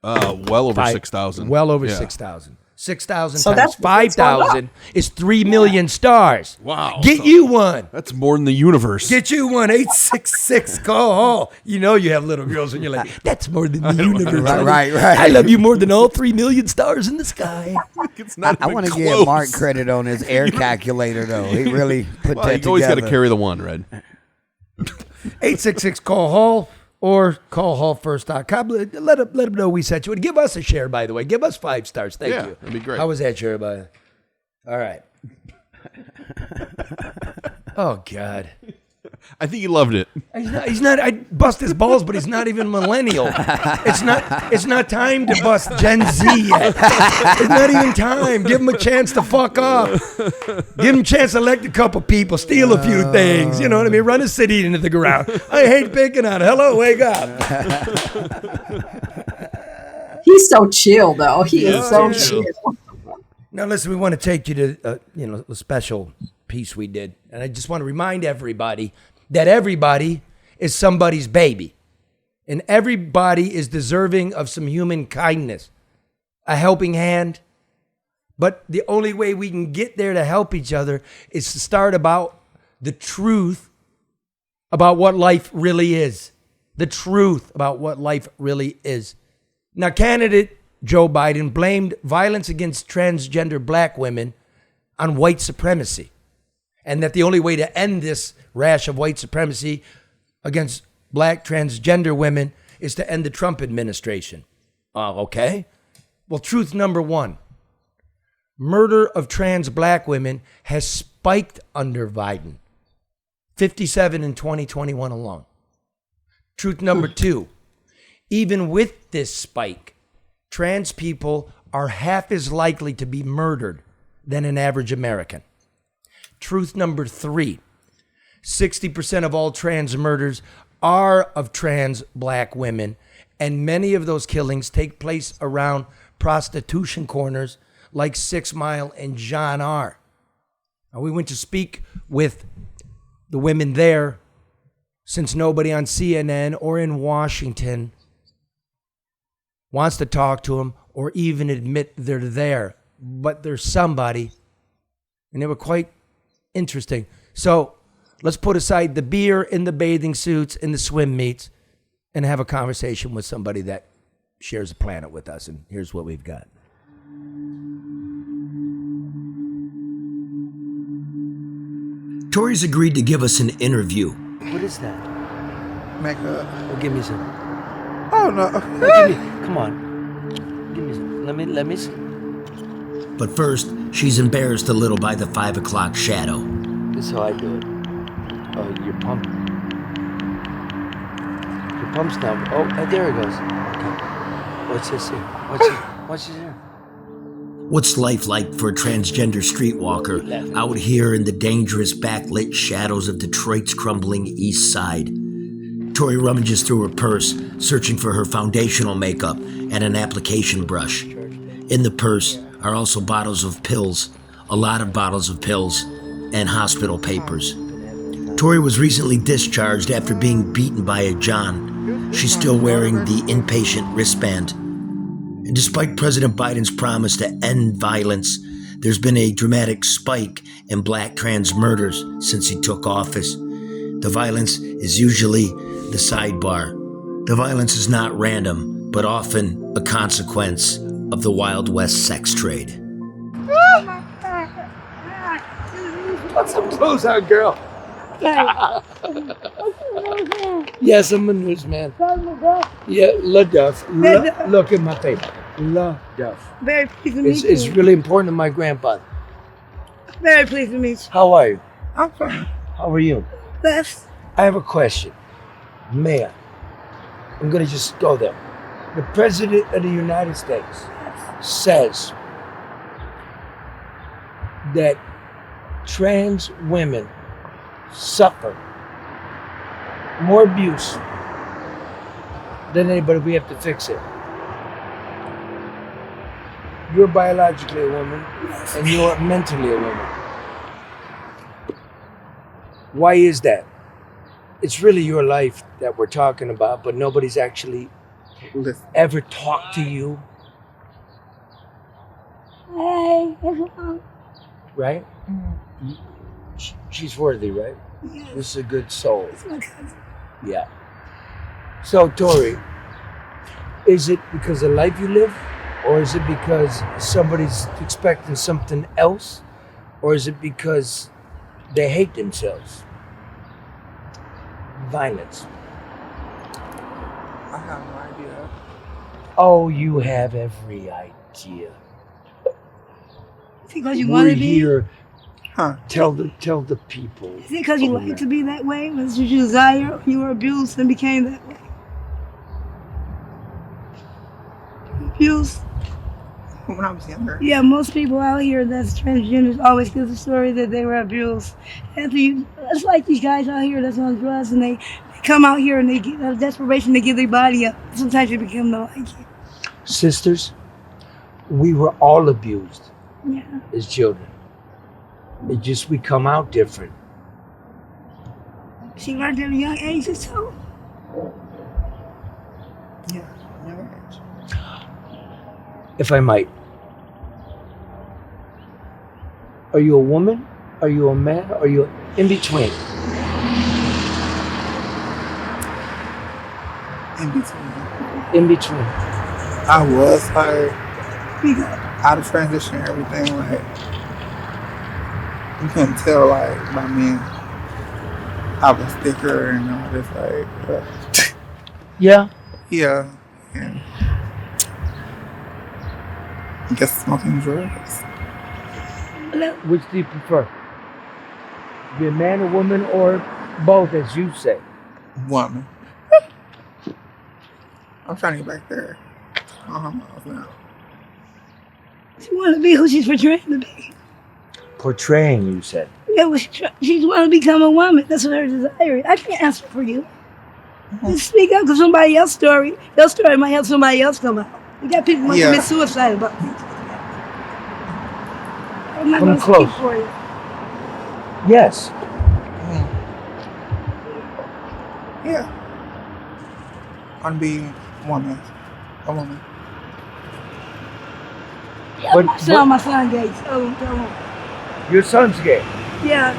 Speaker 7: Well over 6,000.
Speaker 1: Well over 6,000. 6,000
Speaker 8: So
Speaker 1: times
Speaker 8: that's
Speaker 1: 5,000 is 3 million stars.
Speaker 7: Wow.
Speaker 1: Get you one.
Speaker 7: That's more than the universe.
Speaker 1: Get you one. 866 call Hall. You know you have little girls and you're like, that's more than the universe.
Speaker 9: Right.
Speaker 1: I love you more than all 3 million stars in the sky.
Speaker 7: It's not
Speaker 9: I want to
Speaker 7: even
Speaker 9: give
Speaker 7: close.
Speaker 9: Mark credit on his air calculator, though. He really put that together.
Speaker 7: You always got to carry the 1, Red.
Speaker 1: 866 call Hall or callhallfirst.com. Let them know we sent you. And give us a share, by the way. Give us 5 stars. Thank you.
Speaker 7: That'd be great.
Speaker 1: How was that, share? All right. Oh, God.
Speaker 7: I think he loved it.
Speaker 1: He's not. I bust his balls, but he's not even millennial. It's not time to bust Gen Z yet. It's not even time. Give him a chance to fuck off. Give him a chance to elect a couple people, steal a few things. You know what I mean? Run a city into the ground. I hate picking on it. Hello, wake up.
Speaker 8: He's so chill, though. He is so chill.
Speaker 1: Now, listen. We want to take you to a special piece we did, and I just want to remind everybody that everybody is somebody's baby. And everybody is deserving of some human kindness, a helping hand. But the only way we can get there to help each other is to start about the truth about what life really is. The truth about what life really is. Now, candidate Joe Biden blamed violence against transgender black women on white supremacy. And that the only way to end this rash of white supremacy against black transgender women is to end the Trump administration. Okay. Well, truth number 1, murder of trans black women has spiked under Biden. 57 in 2021 alone. Truth number 2, even with this spike, trans people are half as likely to be murdered than an average American. Truth number 3, 60% of all trans murders are of trans black women, and many of those killings take place around prostitution corners like 6 Mile and John R. Now, we went to speak with the women there, since nobody on CNN or in Washington wants to talk to them or even admit they're there, but there's somebody, and they were quite interesting. So let's put aside the beer and the bathing suits and the swim meets and have a conversation with somebody that shares a planet with us. And here's what we've got. Tori's agreed to give us an interview. What is that?
Speaker 10: Makeup.
Speaker 1: Oh, give me some.
Speaker 10: Oh no.
Speaker 1: Come on. Give me some. Let me see. But first, she's embarrassed a little by the 5 o'clock shadow. This is how I do it. Oh, your pump. Your pump's down. Oh, there it goes. Okay. What's this here? What's this here? What's life like for a transgender streetwalker out here in the dangerous backlit shadows of Detroit's crumbling east side? Tori rummages through her purse, searching for her foundational makeup and an application brush. In the purse are also bottles of pills, a lot of bottles of pills, and hospital papers. Tori was recently discharged after being beaten by a John. She's still wearing the inpatient wristband. And despite President Biden's promise to end violence, there's been a dramatic spike in black trans murders since he took office. The violence is usually the sidebar. The violence is not random, but often a consequence of the Wild West sex trade.
Speaker 6: Put some clothes on, girl. Yes, I'm a newsman. Yeah, LeDuff. Look at my face. LeDuff.
Speaker 2: Very pleased to meet you.
Speaker 6: It's really important to my grandfather.
Speaker 2: Very pleased to meet you.
Speaker 6: How are you?
Speaker 10: I'm fine.
Speaker 6: How are you?
Speaker 2: Best.
Speaker 6: I have a question. May I? I'm going to just go there. The President of the United States says that trans women suffer more abuse than anybody. We have to fix it. You're biologically a woman, and you're mentally a woman. Why is that? It's really your life that we're talking about, but nobody's actually ever talked to you.
Speaker 2: Hey.
Speaker 6: Right? Mm-hmm. She's worthy, right?
Speaker 2: Yes.
Speaker 6: This is a good soul.
Speaker 2: It's my cousin.
Speaker 6: Yeah. So, Tori, is it because of life you live? Or is it because somebody's expecting something else? Or is it because they hate themselves? Violence.
Speaker 10: I have no idea.
Speaker 6: Oh, you have every idea.
Speaker 2: Is it because you want to be?
Speaker 6: Here.
Speaker 10: Huh?
Speaker 6: Tell the people.
Speaker 2: Is it because you like to be that way? Was it your desire? Or you were abused and became that way? Abused?
Speaker 10: When I was younger.
Speaker 2: Yeah, most people out here that's transgenders always give the story that they were abused. It's like these guys out here that's on drugs and they come out here and they get out of desperation to give their body up. Sometimes they become like you.
Speaker 6: Sisters, we were all abused as children. It just, we come out different.
Speaker 2: She learned at a young age or so?
Speaker 10: Yeah, young age.
Speaker 6: If I might. Are you a woman? Are you a man? Are you in between?
Speaker 10: In between.
Speaker 6: In between.
Speaker 10: I was like out of transition and everything. Like you couldn't tell like by me I was thicker and all this like.
Speaker 6: Yeah.
Speaker 10: Yeah. I guess smoking drugs.
Speaker 6: Which do you prefer? Be a man, a woman, or
Speaker 1: Both, as you say.
Speaker 10: Woman. I'm trying to get back there. Now.
Speaker 2: She want to be who she's portraying to be.
Speaker 1: Portraying, you said.
Speaker 2: Yeah, well, she want to become a woman. That's what her desire is. I can't answer for you. Just speak up, because your story might help somebody else come out. You got people who might commit suicide about things. I'm not going to speak for you.
Speaker 1: Yes.
Speaker 10: Yeah. On being a woman.
Speaker 2: Yeah, my son gay. Tell him.
Speaker 1: Your son's gay.
Speaker 2: Yeah.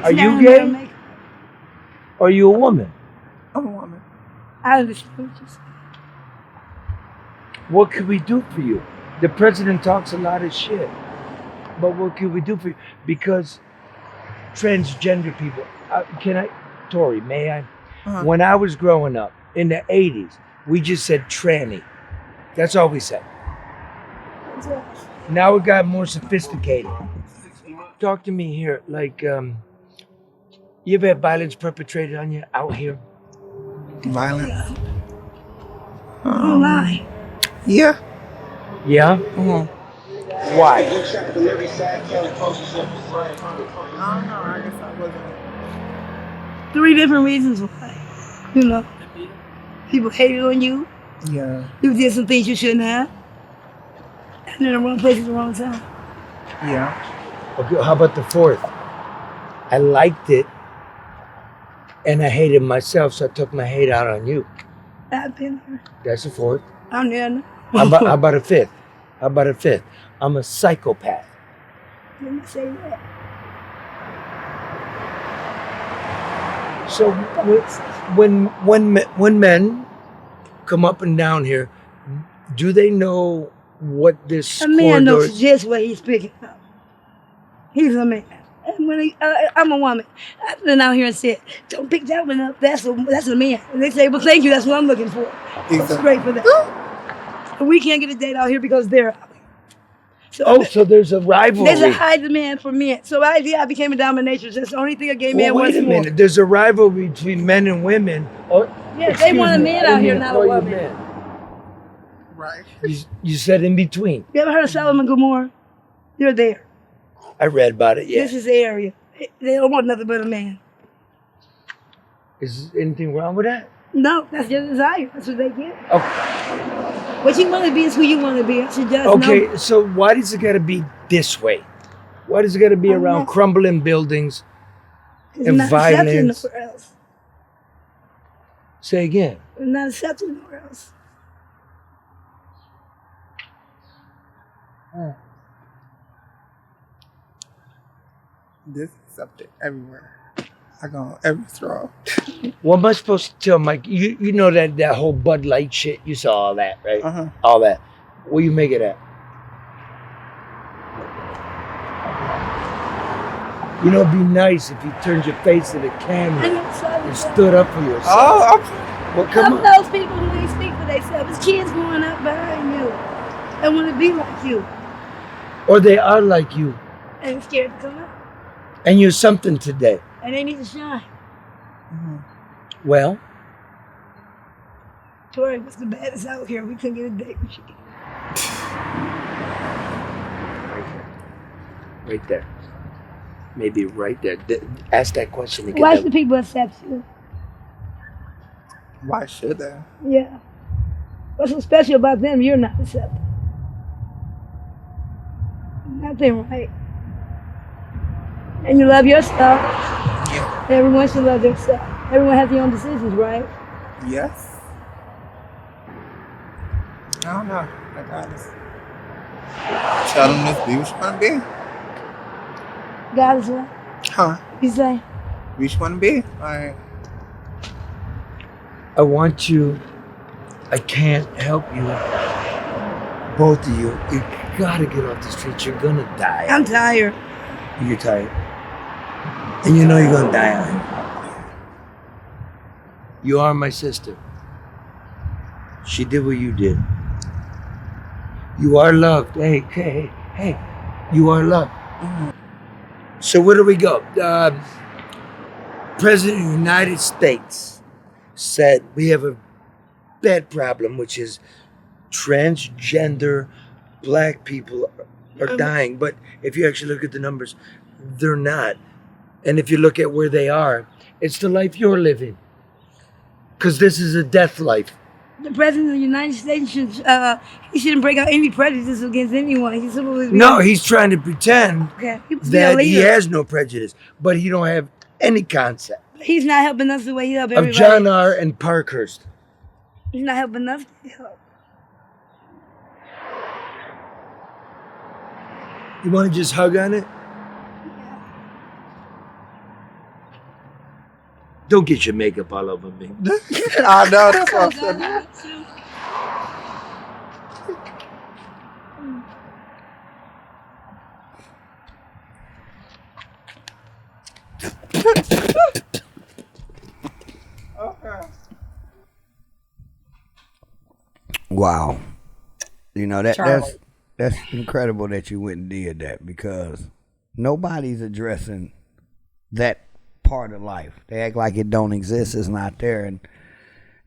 Speaker 1: Are you gay? Or are you a woman?
Speaker 10: I'm a woman.
Speaker 2: I understand what you're saying.
Speaker 1: What can we do for you? The president talks a lot of shit. But what can we do for you? Because transgender people, Tori, may I? When I was growing up in the 80s, we just said tranny. That's all we said. Now it got more sophisticated. Talk to me here, like, you ever had violence perpetrated on you out here?
Speaker 10: Violence?
Speaker 2: Don't lie.
Speaker 10: Yeah.
Speaker 1: Yeah? Why?
Speaker 10: I don't know, I guess I wasn't.
Speaker 2: 3 different reasons why. You know, people hated on you.
Speaker 10: Yeah.
Speaker 2: You did some things you shouldn't have. And in the wrong place at the wrong time.
Speaker 10: Yeah.
Speaker 1: Okay, how about the 4th? I liked it, and I hated myself, so I took my hate out on you.
Speaker 2: I've been there.
Speaker 1: That's the 4th.
Speaker 2: I'm there now.
Speaker 1: How about a 5th? I'm a psychopath.
Speaker 2: Let me say that.
Speaker 1: So when men come up and down here, do they know what this
Speaker 2: A man knows just what he's picking up. He's a man. And when I'm a woman, I've been out here and said, don't pick that one up. That's a man. And they say, well, thank you. That's what I'm looking for. It's great for that. And we can't get a date out here because they're out here.
Speaker 1: So there's a rivalry.
Speaker 2: There's a high demand for men. So I became a dominatrix. That's the only thing a gay man wants
Speaker 1: wait a
Speaker 2: more.
Speaker 1: minute. There's a rivalry between men and women.
Speaker 2: Yeah, they want a man out here, not a woman.
Speaker 10: Right.
Speaker 1: You said in between.
Speaker 2: You ever heard of Solomon Gomorrah? You're there.
Speaker 1: I read about it, yeah.
Speaker 2: This is the area. They don't want nothing but a man.
Speaker 1: Is anything wrong with that?
Speaker 2: No, that's your desire. That's what they get.
Speaker 1: Okay.
Speaker 2: What you want to be is who you want to be. I suggest
Speaker 1: Okay, so why does it got to be this way? Why does it got to be around crumbling buildings and
Speaker 2: not
Speaker 1: violence?
Speaker 2: Nowhere else.
Speaker 1: Say again.
Speaker 2: It's not accepted nowhere else.
Speaker 10: This is accepted everywhere. I go on every straw.
Speaker 1: What am I supposed to tell Mike? You know that whole Bud Light shit? You saw all that, right?
Speaker 10: Uh-huh.
Speaker 1: All that. What do you make of that? You know, it'd be nice if you turned your face to the camera and stood up for yourself.
Speaker 10: Oh,
Speaker 1: well, come on.
Speaker 2: Those people who ain't speak for themselves. It's kids growing up behind you. They want to be like you.
Speaker 1: Or they are like you.
Speaker 2: And scared to come out.
Speaker 1: And you're something today.
Speaker 2: And they need to shine.
Speaker 1: Well?
Speaker 2: Tori, what's the baddest out here? We couldn't get a date with you.
Speaker 1: Right there. Maybe right there. Ask that question again.
Speaker 2: Why should people accept you?
Speaker 10: why should they?
Speaker 2: Yeah. What's so special about them you're not accepting? Nothing right. And you love yourself.
Speaker 10: Yeah.
Speaker 2: Everyone should love themselves. Everyone has their own decisions, right?
Speaker 10: Yes. I don't know. I got this. Tell them this be what you want to be.
Speaker 2: God is what?
Speaker 10: Huh?
Speaker 2: You say?
Speaker 10: Be what you want to be. Like,
Speaker 1: I want you. I can't help you. Both of you. You gotta get off the street. You're gonna die.
Speaker 2: I'm tired.
Speaker 1: You're tired. And you know you're gonna die out here. You are my sister. She did what you did. You are loved. Hey. You are loved. So where do we go? President of the United States said we have a bad problem, which is transgender black people are dying. But if you actually look at the numbers, they're not. And if you look at where they are, it's the life you're living. Because this is a death life.
Speaker 2: The president of the United States he shouldn't break out any prejudice against anyone. He's supposed to be
Speaker 1: No, he's trying to pretend
Speaker 2: he
Speaker 1: that he has no prejudice, but he don't have any concept.
Speaker 2: He's not helping us the way he helped
Speaker 1: Of
Speaker 2: everybody.
Speaker 1: John R. and Parkhurst.
Speaker 2: He's not helping us to help.
Speaker 1: You want to just hug on it? Don't get your makeup all over me.
Speaker 10: I know, that's what I'm saying.
Speaker 9: Wow. You know,
Speaker 8: Charlie.
Speaker 9: that's incredible that you went and did that, because nobody's addressing that part of life. They act like it don't exist, it's not there. And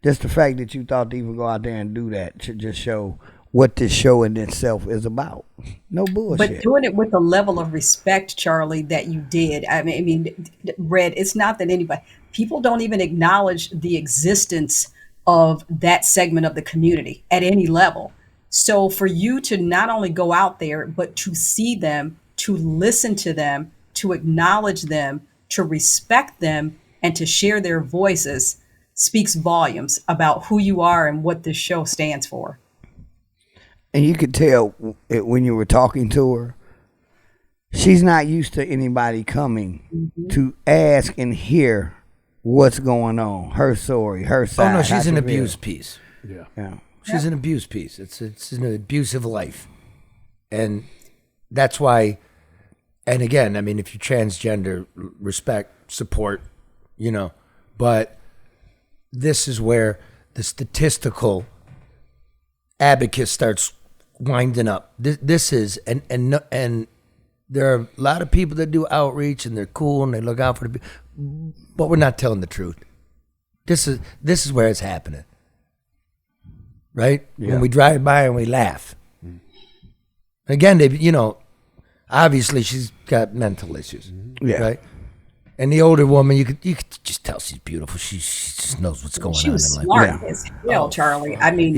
Speaker 9: just the fact that you thought to even go out there and do that should just show what this show in itself is about. No bullshit.
Speaker 8: But doing it with the level of respect, Charlie, that you did. I mean, Red, it's not that people don't even acknowledge the existence of that segment of the community at any level. So for you to not only go out there, but to see them, to listen to them, to acknowledge them, to respect them, and to share their voices speaks volumes about who you are and what this show stands for.
Speaker 9: And you could tell it when you were talking to her, she's not used to anybody coming to ask and hear what's going on, her story, her side.
Speaker 1: Oh no, she's an abuse piece.
Speaker 9: Yeah.
Speaker 1: She's an abuse piece. It's an abusive life. And that's why, and again, I mean, if you're transgender, respect, support, but this is where the statistical abacus starts winding up. This is, and there are a lot of people that do outreach and they're cool and they look out for the people, but we're not telling the truth. This is where it's happening. Right?
Speaker 9: Yeah.
Speaker 1: When we drive by and we laugh. Again, obviously she's got mental issues.
Speaker 9: Yeah.
Speaker 1: Right? And the older woman, you could just tell she's beautiful. She just knows what's going
Speaker 8: She
Speaker 1: on
Speaker 8: was
Speaker 1: in life.
Speaker 8: smart as hell, Charlie. I mean,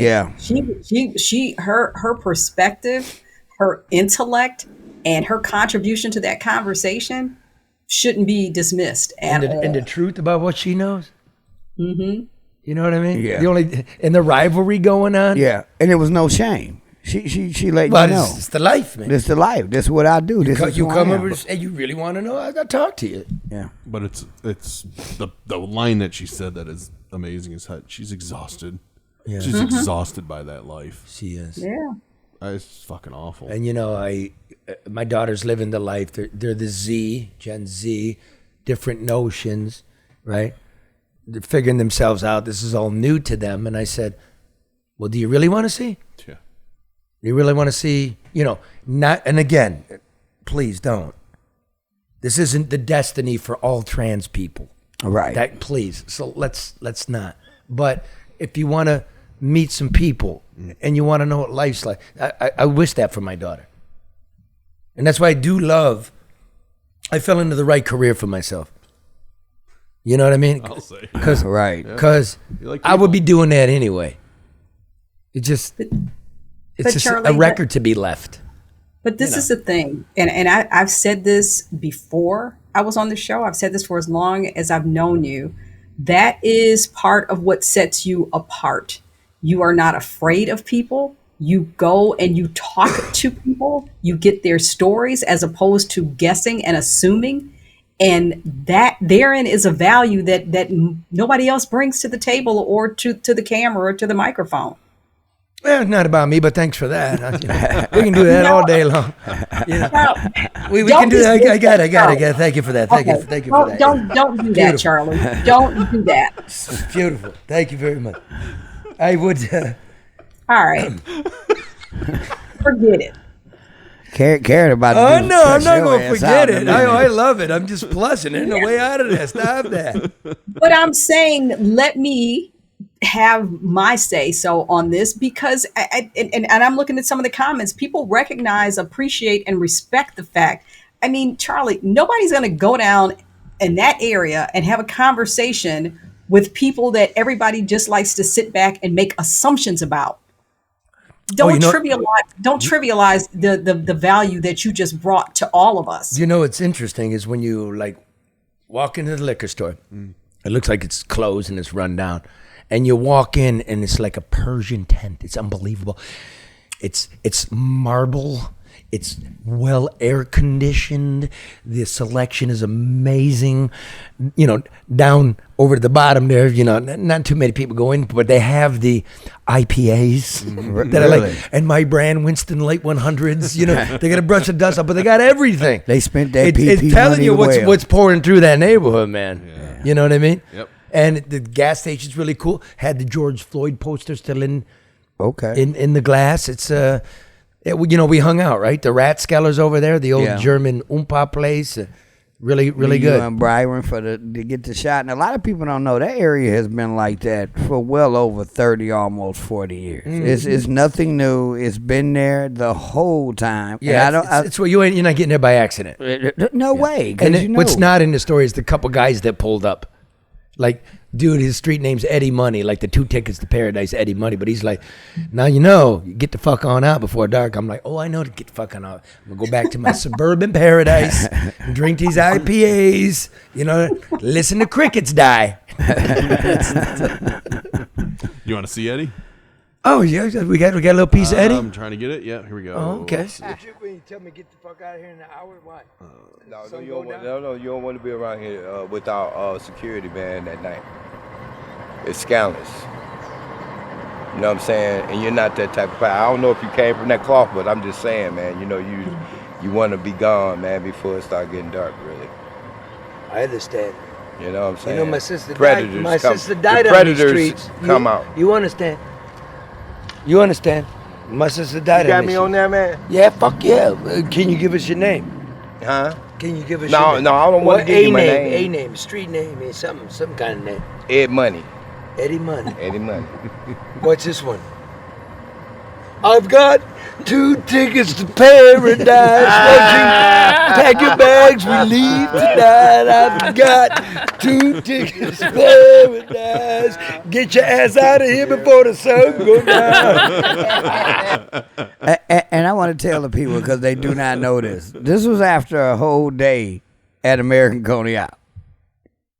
Speaker 8: her perspective, her intellect, and her contribution to that conversation shouldn't be dismissed.
Speaker 1: And the truth about what she knows.
Speaker 8: Mm-hmm.
Speaker 1: You know what I mean?
Speaker 9: Yeah.
Speaker 1: And the rivalry going on.
Speaker 9: Yeah, and it was no shame. She let
Speaker 1: But
Speaker 9: you know.
Speaker 1: it's the life, man.
Speaker 9: This the life. This is what I do. This is
Speaker 1: You
Speaker 9: who
Speaker 1: come
Speaker 9: I am.
Speaker 1: over and say, you really want to know? I got to talk to you.
Speaker 9: Yeah.
Speaker 7: But it's the line that she said that is amazing is how she's exhausted.
Speaker 1: Yeah.
Speaker 7: She's exhausted by that life.
Speaker 1: She is.
Speaker 8: Yeah.
Speaker 7: It's fucking awful.
Speaker 1: And my daughters living the life. They're the Gen Z, different notions, right? They're figuring themselves out. This is all new to them. And I said, well, do you really want to see?
Speaker 7: Yeah.
Speaker 1: You really want to see, not, and again, please don't. This isn't the destiny for all trans people.
Speaker 9: Right.
Speaker 1: Please. So let's not. But if you want to meet some people and you want to know what life's like, I wish that for my daughter. And that's why I fell into the right career for myself. You know what I mean?
Speaker 7: I'll say.
Speaker 1: Because
Speaker 7: like
Speaker 1: I would be doing that anyway. It's just
Speaker 8: Charlie,
Speaker 1: a record to be left.
Speaker 8: But this is the thing, and I've said this before I was on the show. I've said this for as long as I've known you. That is part of what sets you apart. You are not afraid of people. You go and you talk to people. You get their stories as opposed to guessing and assuming. And that therein is a value that nobody else brings to the table or to the camera or to the microphone.
Speaker 1: Well, it's not about me, but thanks for that. We can do that all day long. We can do that. I got it. Thank you for that. Thank you for that.
Speaker 8: Don't do that, Charlie. Don't do that.
Speaker 1: It's beautiful. Thank you very much. I would.
Speaker 8: All right. Forget it.
Speaker 9: Caring about
Speaker 1: Oh,
Speaker 9: the
Speaker 1: no, I'm not going to
Speaker 9: ass
Speaker 1: forget
Speaker 9: out in
Speaker 1: it.
Speaker 9: a minute.
Speaker 1: I love it. I'm just plussing. There's no way out of that. Stop that.
Speaker 8: But I'm saying, let me have my say so on this, because and I'm looking at some of the comments. People recognize, appreciate, and respect the fact. I mean, Charlie, nobody's going to go down in that area and have a conversation with people that everybody just likes to sit back and make assumptions about. Don't trivialize the value that you just brought to all of us.
Speaker 1: You know what's interesting is when you like walk into the liquor store, it looks like it's closed and it's run down, and you walk in and it's like a Persian tent. It's unbelievable. It's marble. It's well air conditioned. The selection is amazing. You know, down over to the bottom there, you know, not too many people go in, but they have the IPAs that I like. And my brand, Winston Late 100s, you know, they got to brush the dust up, but they got everything.
Speaker 9: They spent that
Speaker 1: It's telling you
Speaker 9: well.
Speaker 1: what's pouring through that neighborhood, man.
Speaker 7: Yeah.
Speaker 1: You know what I mean?
Speaker 7: Yep.
Speaker 1: And the gas station's really cool. Had the George Floyd poster still in the glass. It's you know, we hung out, right? The Rathskellers over there, the old German Oompa place. Really good.
Speaker 9: And Byron to get the shot. And a lot of people don't know that area has been like that for well over 30, almost 40 years. It's nothing new. It's been there the whole time.
Speaker 1: Yeah, it's what you're not getting there by accident.
Speaker 9: No way.
Speaker 1: And what's not in the story is the couple guys that pulled up. Like, dude, his street name's Eddie Money, like the 2 Tickets to Paradise, Eddie Money. But he's like, now you know, you get the fuck on out before dark. I'm like, oh, I know to get the fuck on out. I'm going to go back to my suburban paradise and drink these IPAs, you know, listen to crickets die.
Speaker 7: You want to see Eddie?
Speaker 1: Oh, yeah, we got a little piece of Eddie?
Speaker 7: I'm trying to get it. Yeah, here we go.
Speaker 1: Oh, okay.
Speaker 9: When you tell me get the fuck out of here in an hour, why?
Speaker 11: No, you don't want to be around here without security, man, at night. It's scandalous. You know what I'm saying? And you're not that type of guy. I don't know if you came from that cloth, but I'm just saying, man, you know, you want to be gone, man, before it start getting dark, really.
Speaker 1: I understand.
Speaker 11: You know what I'm saying?
Speaker 1: You know, my sister
Speaker 11: predators
Speaker 1: died.
Speaker 11: come,
Speaker 1: Sister died
Speaker 11: the
Speaker 1: on these
Speaker 11: predators
Speaker 1: streets.
Speaker 11: come out.
Speaker 1: You understand? You understand? My sister died.
Speaker 11: You got me on there, man?
Speaker 1: Yeah, fuck yeah. Can you give us your name?
Speaker 11: Huh?
Speaker 1: Can you give us your name?
Speaker 11: No, I don't want to give you my name.
Speaker 1: A name, street name, some kind of name.
Speaker 11: Ed Money.
Speaker 1: Eddie Money.
Speaker 11: Eddie Money.
Speaker 1: What's this one? I've got 2 tickets to paradise. Won't you pack your bags? We leave tonight. I've got 2 tickets to paradise. Get your ass out of here before the sun goes down.
Speaker 9: And I want to tell the people, because they do not know this. This was after a whole day at American Coney Out.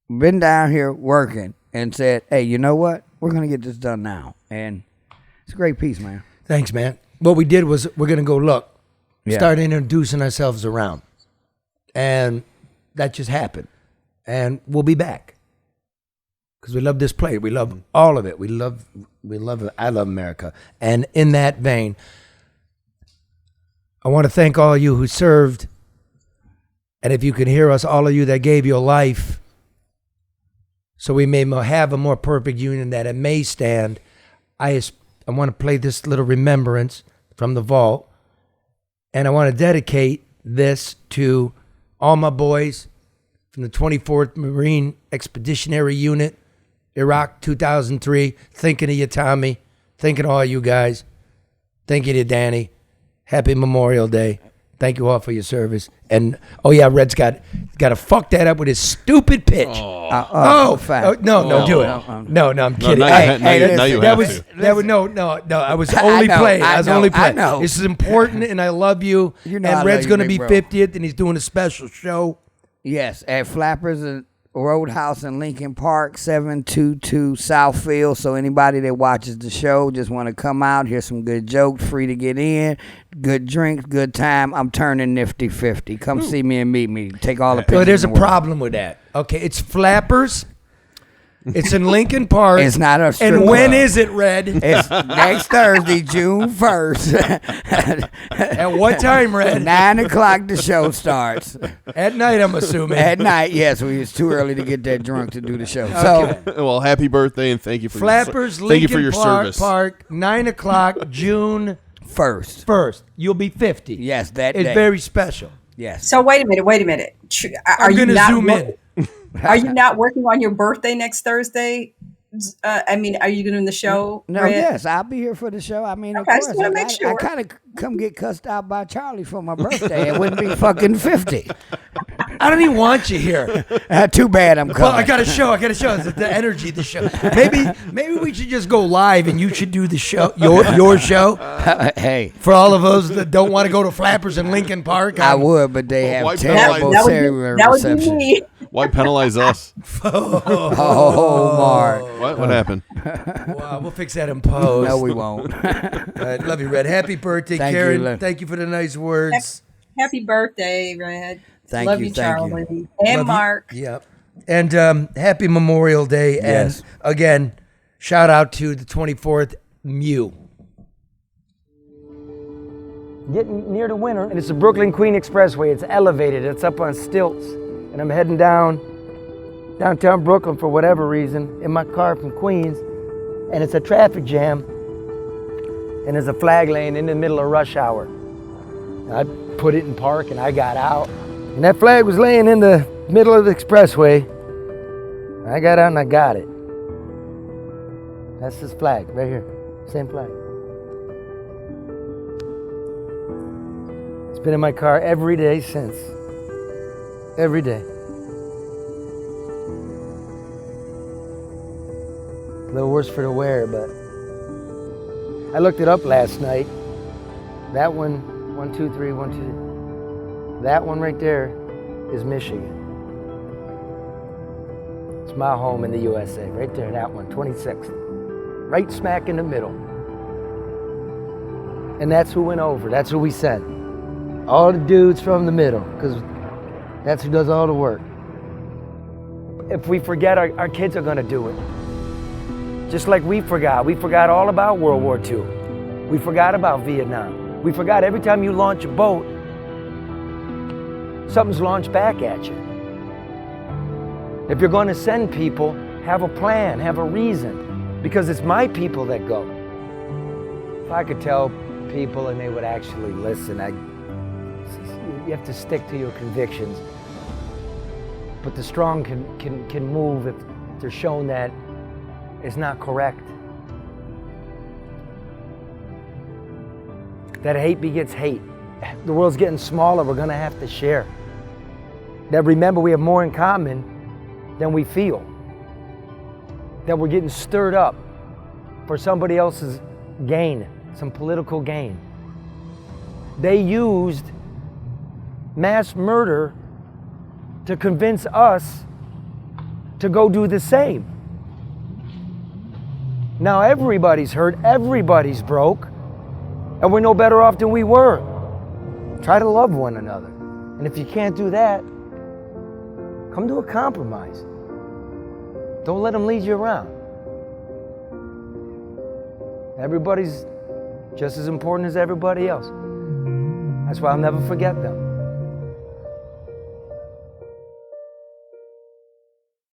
Speaker 9: Been down here working and said, hey, you know what? We're going to get this done now. And it's a great piece, man.
Speaker 1: Thanks, man. What we did was we're going to go look, start introducing ourselves around. And that just happened. And we'll be back. Because we love this place. We love all of it. We love it. I love America. And in that vein, I want to thank all of you who served. And if you can hear us, all of you that gave your life, so we may have a more perfect union that it may stand. I want to play this little remembrance from the vault, and I want to dedicate this to all my boys from the 24th Marine Expeditionary Unit, Iraq 2003. Thinking of you, Tommy. Thinking of all you guys. Thinking of you, Danny. Happy Memorial Day. Thank you all for your service. And Red's got to fuck that up with his stupid pitch.
Speaker 9: No,
Speaker 1: do it. No, I'm kidding.
Speaker 7: Now you have to.
Speaker 1: I was only playing. I was only playing.
Speaker 9: know.
Speaker 1: This is important, and I love you.
Speaker 9: You know
Speaker 1: and
Speaker 9: I
Speaker 1: Red's
Speaker 9: love
Speaker 1: going to
Speaker 9: you,
Speaker 1: be
Speaker 9: bro.
Speaker 1: 50th, and he's doing a special show.
Speaker 9: Yes, at Flappers and Roadhouse in Lincoln Park, 722 Southfield. So anybody that watches the show just want to come out, hear some good jokes, free to get in, good drinks, good time. I'm turning nifty 50. Come see me and meet me. Take all the pictures.
Speaker 1: Well, there's a
Speaker 9: in the world.
Speaker 1: problem with that. Okay, it's Flappers. It's in Lincoln Park.
Speaker 9: It's not a strip
Speaker 1: And when
Speaker 9: club.
Speaker 1: is it, Red?
Speaker 9: It's next Thursday, June 1st.
Speaker 1: At what time, Red?
Speaker 9: 9 o'clock the show starts.
Speaker 1: At night, I'm assuming.
Speaker 9: At night, yes. It's too early to get that drunk to do the show. So,
Speaker 7: Well, happy birthday and thank you for
Speaker 1: Flappers,
Speaker 7: thank you for
Speaker 1: Lincoln
Speaker 7: your
Speaker 1: Park,
Speaker 7: service.
Speaker 1: Park, 9 o'clock, June
Speaker 9: First.
Speaker 1: You'll be 50.
Speaker 9: Yes, that
Speaker 1: It's
Speaker 9: day.
Speaker 1: very special.
Speaker 9: Yes.
Speaker 8: So wait a minute. Are
Speaker 1: I'm
Speaker 8: you
Speaker 1: gonna
Speaker 8: not
Speaker 1: zoom
Speaker 8: in?
Speaker 1: in.
Speaker 8: Are you not working on your birthday next Thursday? I mean, are you doing the show?
Speaker 9: No,
Speaker 8: Red?
Speaker 9: Yes, I'll be here for the show. I mean, of
Speaker 8: Okay, I
Speaker 9: course.
Speaker 8: just wanna
Speaker 9: I
Speaker 8: make sure.
Speaker 9: kind of come get cussed out by Charlie for my birthday. It wouldn't be fucking 50.
Speaker 1: I don't even want you here.
Speaker 9: Too bad I'm coming.
Speaker 1: Well, I got a show. It's the energy of the show. Maybe we should just go live and you should do the show, your show.
Speaker 9: Hey.
Speaker 1: For all of us that don't want to go to Flappers in Lincoln Park.
Speaker 9: I would, but they have
Speaker 7: why
Speaker 9: terrible
Speaker 7: penalize-
Speaker 9: cellular
Speaker 8: That would be
Speaker 9: reception.
Speaker 8: me.
Speaker 7: Why penalize us?
Speaker 9: Oh, Mark.
Speaker 7: What happened?
Speaker 1: Wow, we'll fix that in post.
Speaker 9: No, we won't.
Speaker 1: All right, love you, Red. Happy birthday,
Speaker 9: Thank you,
Speaker 1: Karen.
Speaker 9: Len.
Speaker 1: Thank you for the nice words.
Speaker 8: Happy birthday, Red.
Speaker 9: Thank
Speaker 8: Love
Speaker 9: you,
Speaker 8: you,
Speaker 9: thank you.
Speaker 8: Charlie. And
Speaker 1: Love you.
Speaker 8: Mark.
Speaker 1: Yep. And happy Memorial Day.
Speaker 9: Yes.
Speaker 1: And again, shout out to the 24th Mew. Getting near the winter, and it's the Brooklyn Queen Expressway. It's elevated. It's up on stilts. And I'm heading downtown Brooklyn for whatever reason in my car from Queens. And it's a traffic jam. And there's a flag laying in the middle of rush hour. I put it in park and I got out. And that flag was laying in the middle of the expressway. I got out and I got it. That's this flag right here. Same flag. It's been in my car every day since. Every day. A little worse for the wear, but I looked it up last night. That one, 1, 2, 3, 1, 2. That one right there is Michigan. It's my home in the USA, right there, that one, 26th. Right smack in the middle. And that's who went over, that's who we sent. All the dudes from the middle, because that's who does all the work. If we forget, our kids are gonna do it. Just like we forgot all about World War II. We forgot about Vietnam. We forgot every time you launch a boat, something's launched back at you. If you're going to send people, have a plan, have a reason, because it's my people that go. If I could tell people and they would actually listen, you have to stick to your convictions. But the strong can move if they're shown that it's not correct. That hate begets hate. The world's getting smaller, we're gonna have to share. That remember we have more in common than we feel. That we're getting stirred up for somebody else's gain, some political gain. They used mass murder to convince us to go do the same. Now everybody's hurt, everybody's broke, and we're no better off than we were. Try to love one another. And if you can't do that, come to a compromise. Don't let them lead you around. Everybody's just as important as everybody else. That's why I'll never forget them.